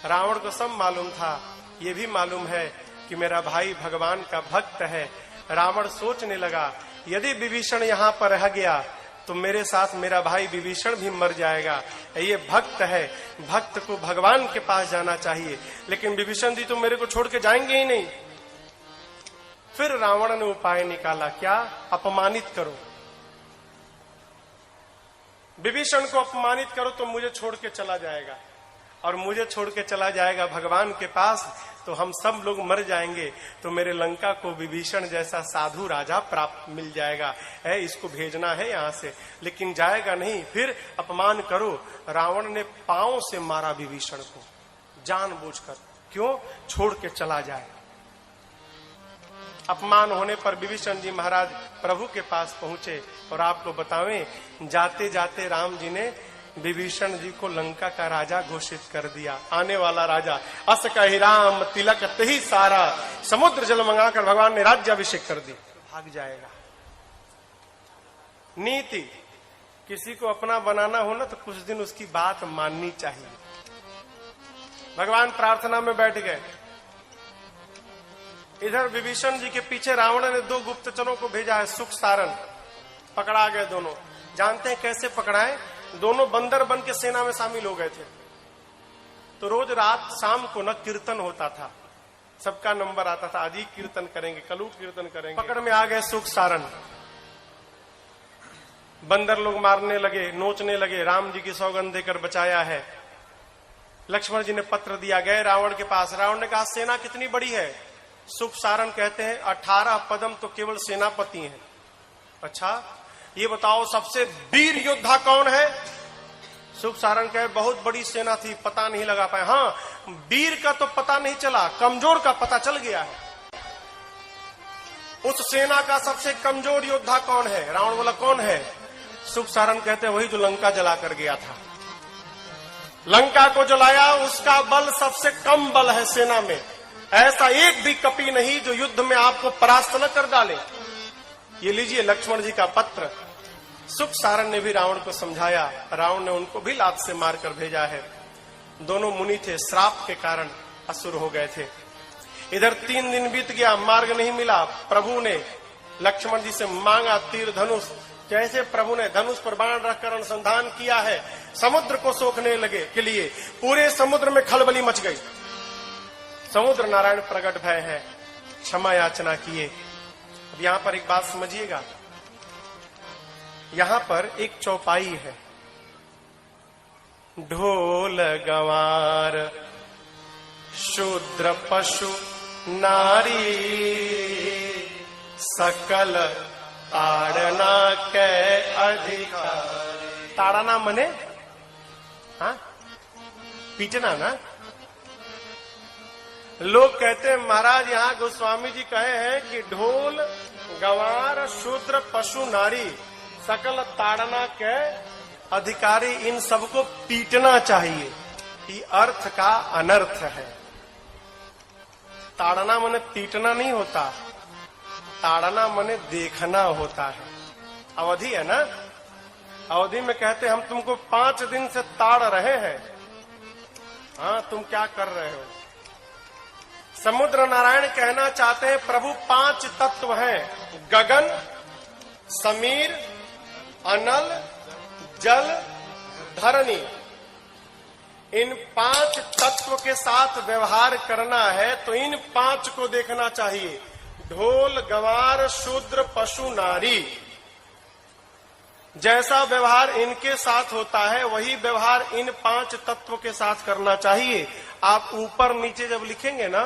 रावण को सब मालूम था। ये भी मालूम है कि मेरा भाई भगवान का भक्त है। रावण सोचने लगा, यदि विभीषण यहां पर रह गया तो मेरे साथ मेरा भाई विभीषण भी मर जाएगा। ये भक्त है, भक्त को भगवान के पास जाना चाहिए। लेकिन विभीषण जी तो मेरे को छोड़ के जाएंगे ही नहीं। फिर रावण ने उपाय निकाला, क्या? अपमानित करो, विभीषण को अपमानित करो तो मुझे छोड़ के चला जाएगा, और मुझे छोड़ के चला जाएगा भगवान के पास तो हम सब लोग मर जाएंगे। तो मेरे लंका को विभीषण जैसा साधु राजा प्राप्त मिल जाएगा। है, इसको भेजना है यहां से, लेकिन जाएगा नहीं। फिर अपमान करो। रावण ने पांव से मारा विभीषण को जानबूझकर। क्यों? छोड़ के चला जाए। अपमान होने पर विभीषण जी महाराज प्रभु के पास पहुंचे। और आपको बतावें, जाते जाते राम जी ने विभीषण जी को लंका का राजा घोषित कर दिया। आने वाला राजा। अस कहि राम तिलक तही सारा, समुद्र जल मंगाकर भगवान ने राज्याभिषेक कर दी। भाग जाएगा। नीति, किसी को अपना बनाना हो ना तो कुछ दिन उसकी बात माननी चाहिए। भगवान प्रार्थना में बैठ गए। इधर विभीषण जी के पीछे रावण ने 2 गुप्तचरों को भेजा है, सुख सारन। पकड़ा गए दोनों। जानते हैं कैसे पकड़ाए? दोनों बंदर बन के सेना में शामिल हो गए थे। तो रोज रात शाम को न कीर्तन होता था, सबका नंबर आता था, आज ही कीर्तन करेंगे, कल कीर्तन करेंगे। पकड़ में आ गए सुख सारन। बंदर लोग मारने लगे, नोचने लगे। राम जी की सौगंध देकर बचाया है। लक्ष्मण जी ने पत्र दिया, गए रावण के पास। रावण ने कहा, सेना कितनी बड़ी है? सुख सारन कहते हैं 18 पदम तो केवल सेनापति हैं। अच्छा, ये बताओ सबसे वीर योद्धा कौन है? सुख सारन कहे, बहुत बड़ी सेना थी, पता नहीं लगा पाए। हाँ, वीर का तो पता नहीं चला, कमजोर का पता चल गया है। उस सेना का सबसे कमजोर योद्धा कौन है? रावण बोला, कौन है? सुख सारन कहते हैं, वही जो लंका जला कर गया था। लंका को जलाया, उसका बल सबसे कम बल है सेना में। ऐसा एक भी कपी नहीं जो युद्ध में आपको परास्त न कर डाले। ये लीजिए लक्ष्मण जी का पत्र। सुख सारन ने भी रावण को समझाया। रावण ने उनको भी लात से मारकर भेजा है। दोनों मुनि थे, श्राप के कारण असुर हो गए थे। इधर 3 दिन बीत गया, मार्ग नहीं मिला। प्रभु ने लक्ष्मण जी से मांगा तीर धनुष। जैसे प्रभु ने धनुष पर बाण रखकर अनुसंधान किया है, समुद्र को सोखने लगे के लिए पूरे समुद्र में खलबली मच गई। समुद्र नारायण प्रकट भय है, क्षमा याचना किए। अब यहां पर एक बात समझिएगा, यहां पर एक चौपाई है। ढोल गंवार शूद्र पशु नारी, सकल ताड़ना के अधिकारी। ताड़ना मने हाँ पीटना ना। लोग कहते हैं महाराज यहाँ गोस्वामी जी कहे हैं कि ढोल गंवार शूद्र पशु नारी सकल ताड़ना के अधिकारी, इन सबको पीटना चाहिए। ये अर्थ का अनर्थ है। ताड़ना माने पीटना नहीं होता, ताड़ना माने देखना होता है। अवधि है ना, अवधि में कहते हम तुमको 5 दिन से ताड़ रहे हैं, हाँ तुम क्या कर रहे हो। समुद्र नारायण कहना चाहते हैं प्रभु 5 तत्व हैं, गगन, समीर, अनल, जल, धरणी। इन 5 तत्व के साथ व्यवहार करना है तो इन 5 को देखना चाहिए। ढोल, गंवार, शूद्र, पशु, नारी। जैसा व्यवहार इनके साथ होता है वही व्यवहार इन 5 तत्व के साथ करना चाहिए। आप ऊपर नीचे जब लिखेंगे ना,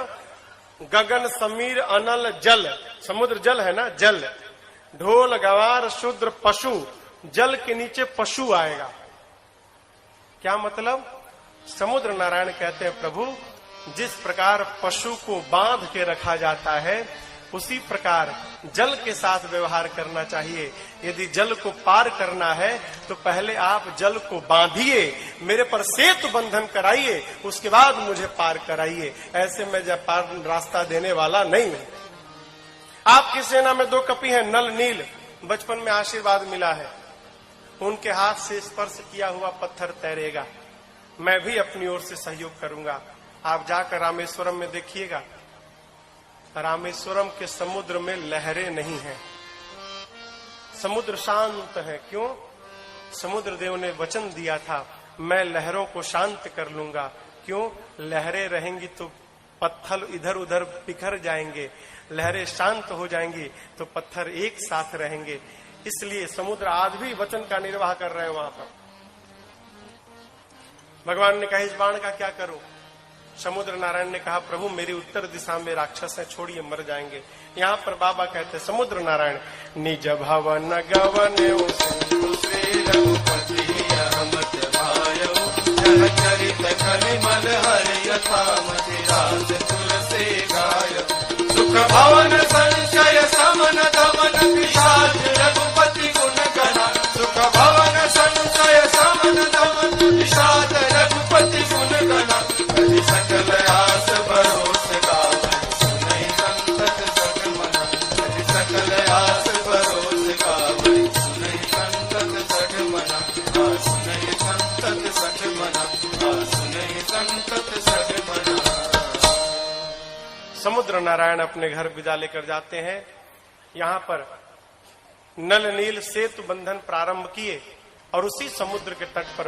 गगन, समीर, अनल, जल, समुद्र जल है ना, जल, ढोल, गंवार, शूद्र, पशु, जल के नीचे पशु आएगा। क्या मतलब? समुद्र नारायण कहते हैं प्रभु जिस प्रकार पशु को बांध के रखा जाता है उसी प्रकार जल के साथ व्यवहार करना चाहिए। यदि जल को पार करना है तो पहले आप जल को बांधिए, मेरे पर सेतु बंधन कराइए, उसके बाद मुझे पार कराइए। ऐसे मैं जब पार रास्ता देने वाला नहीं हूं। आपकी सेना में 2 कपि हैं, नल, नील, बचपन में आशीर्वाद मिला है, उनके हाथ से स्पर्श किया हुआ पत्थर तैरेगा। मैं भी अपनी ओर से सहयोग करूंगा। आप जाकर रामेश्वरम में देखिएगा, रामेश्वरम के समुद्र में लहरें नहीं हैं, समुद्र शांत है। क्यों? समुद्र देव ने वचन दिया था मैं लहरों को शांत कर लूंगा। क्यों? लहरें रहेंगी तो पत्थर इधर उधर बिखर जाएंगे, लहरें शांत हो जाएंगी तो पत्थर एक साथ रहेंगे। इसलिए समुद्र आज भी वचन का निर्वाह कर रहे हैं वहां पर। भगवान ने कहा इस बाण का क्या करूं? समुद्र नारायण ने कहा प्रभु मेरी उत्तर दिशा में राक्षस है, छोड़िए मर जाएंगे। यहाँ पर बाबा कहते हैं समुद्र नारायण निज भवन गवन श्री रघुपति अहमत भायौ जह चरित कलिमल हरि यथामति राज तुलसी गाय सुख भवन संशय समन दमन पिशाच रघुपति गुण गणा सुख भवन संशय समन दमन पिशाच रघुपति गुण गणा सकल आस भरोस गावै सुनहि संतत सठ मना सकल आस भरोस गावै सुनहि संतत सठ मना सुनहि संतत सठ मना सुनहि संतत सठ मना। समुद्र नारायण अपने घर विदा लेकर जाते हैं। यहाँ पर नल नील सेतु बंधन प्रारंभ किए और उसी समुद्र के तट पर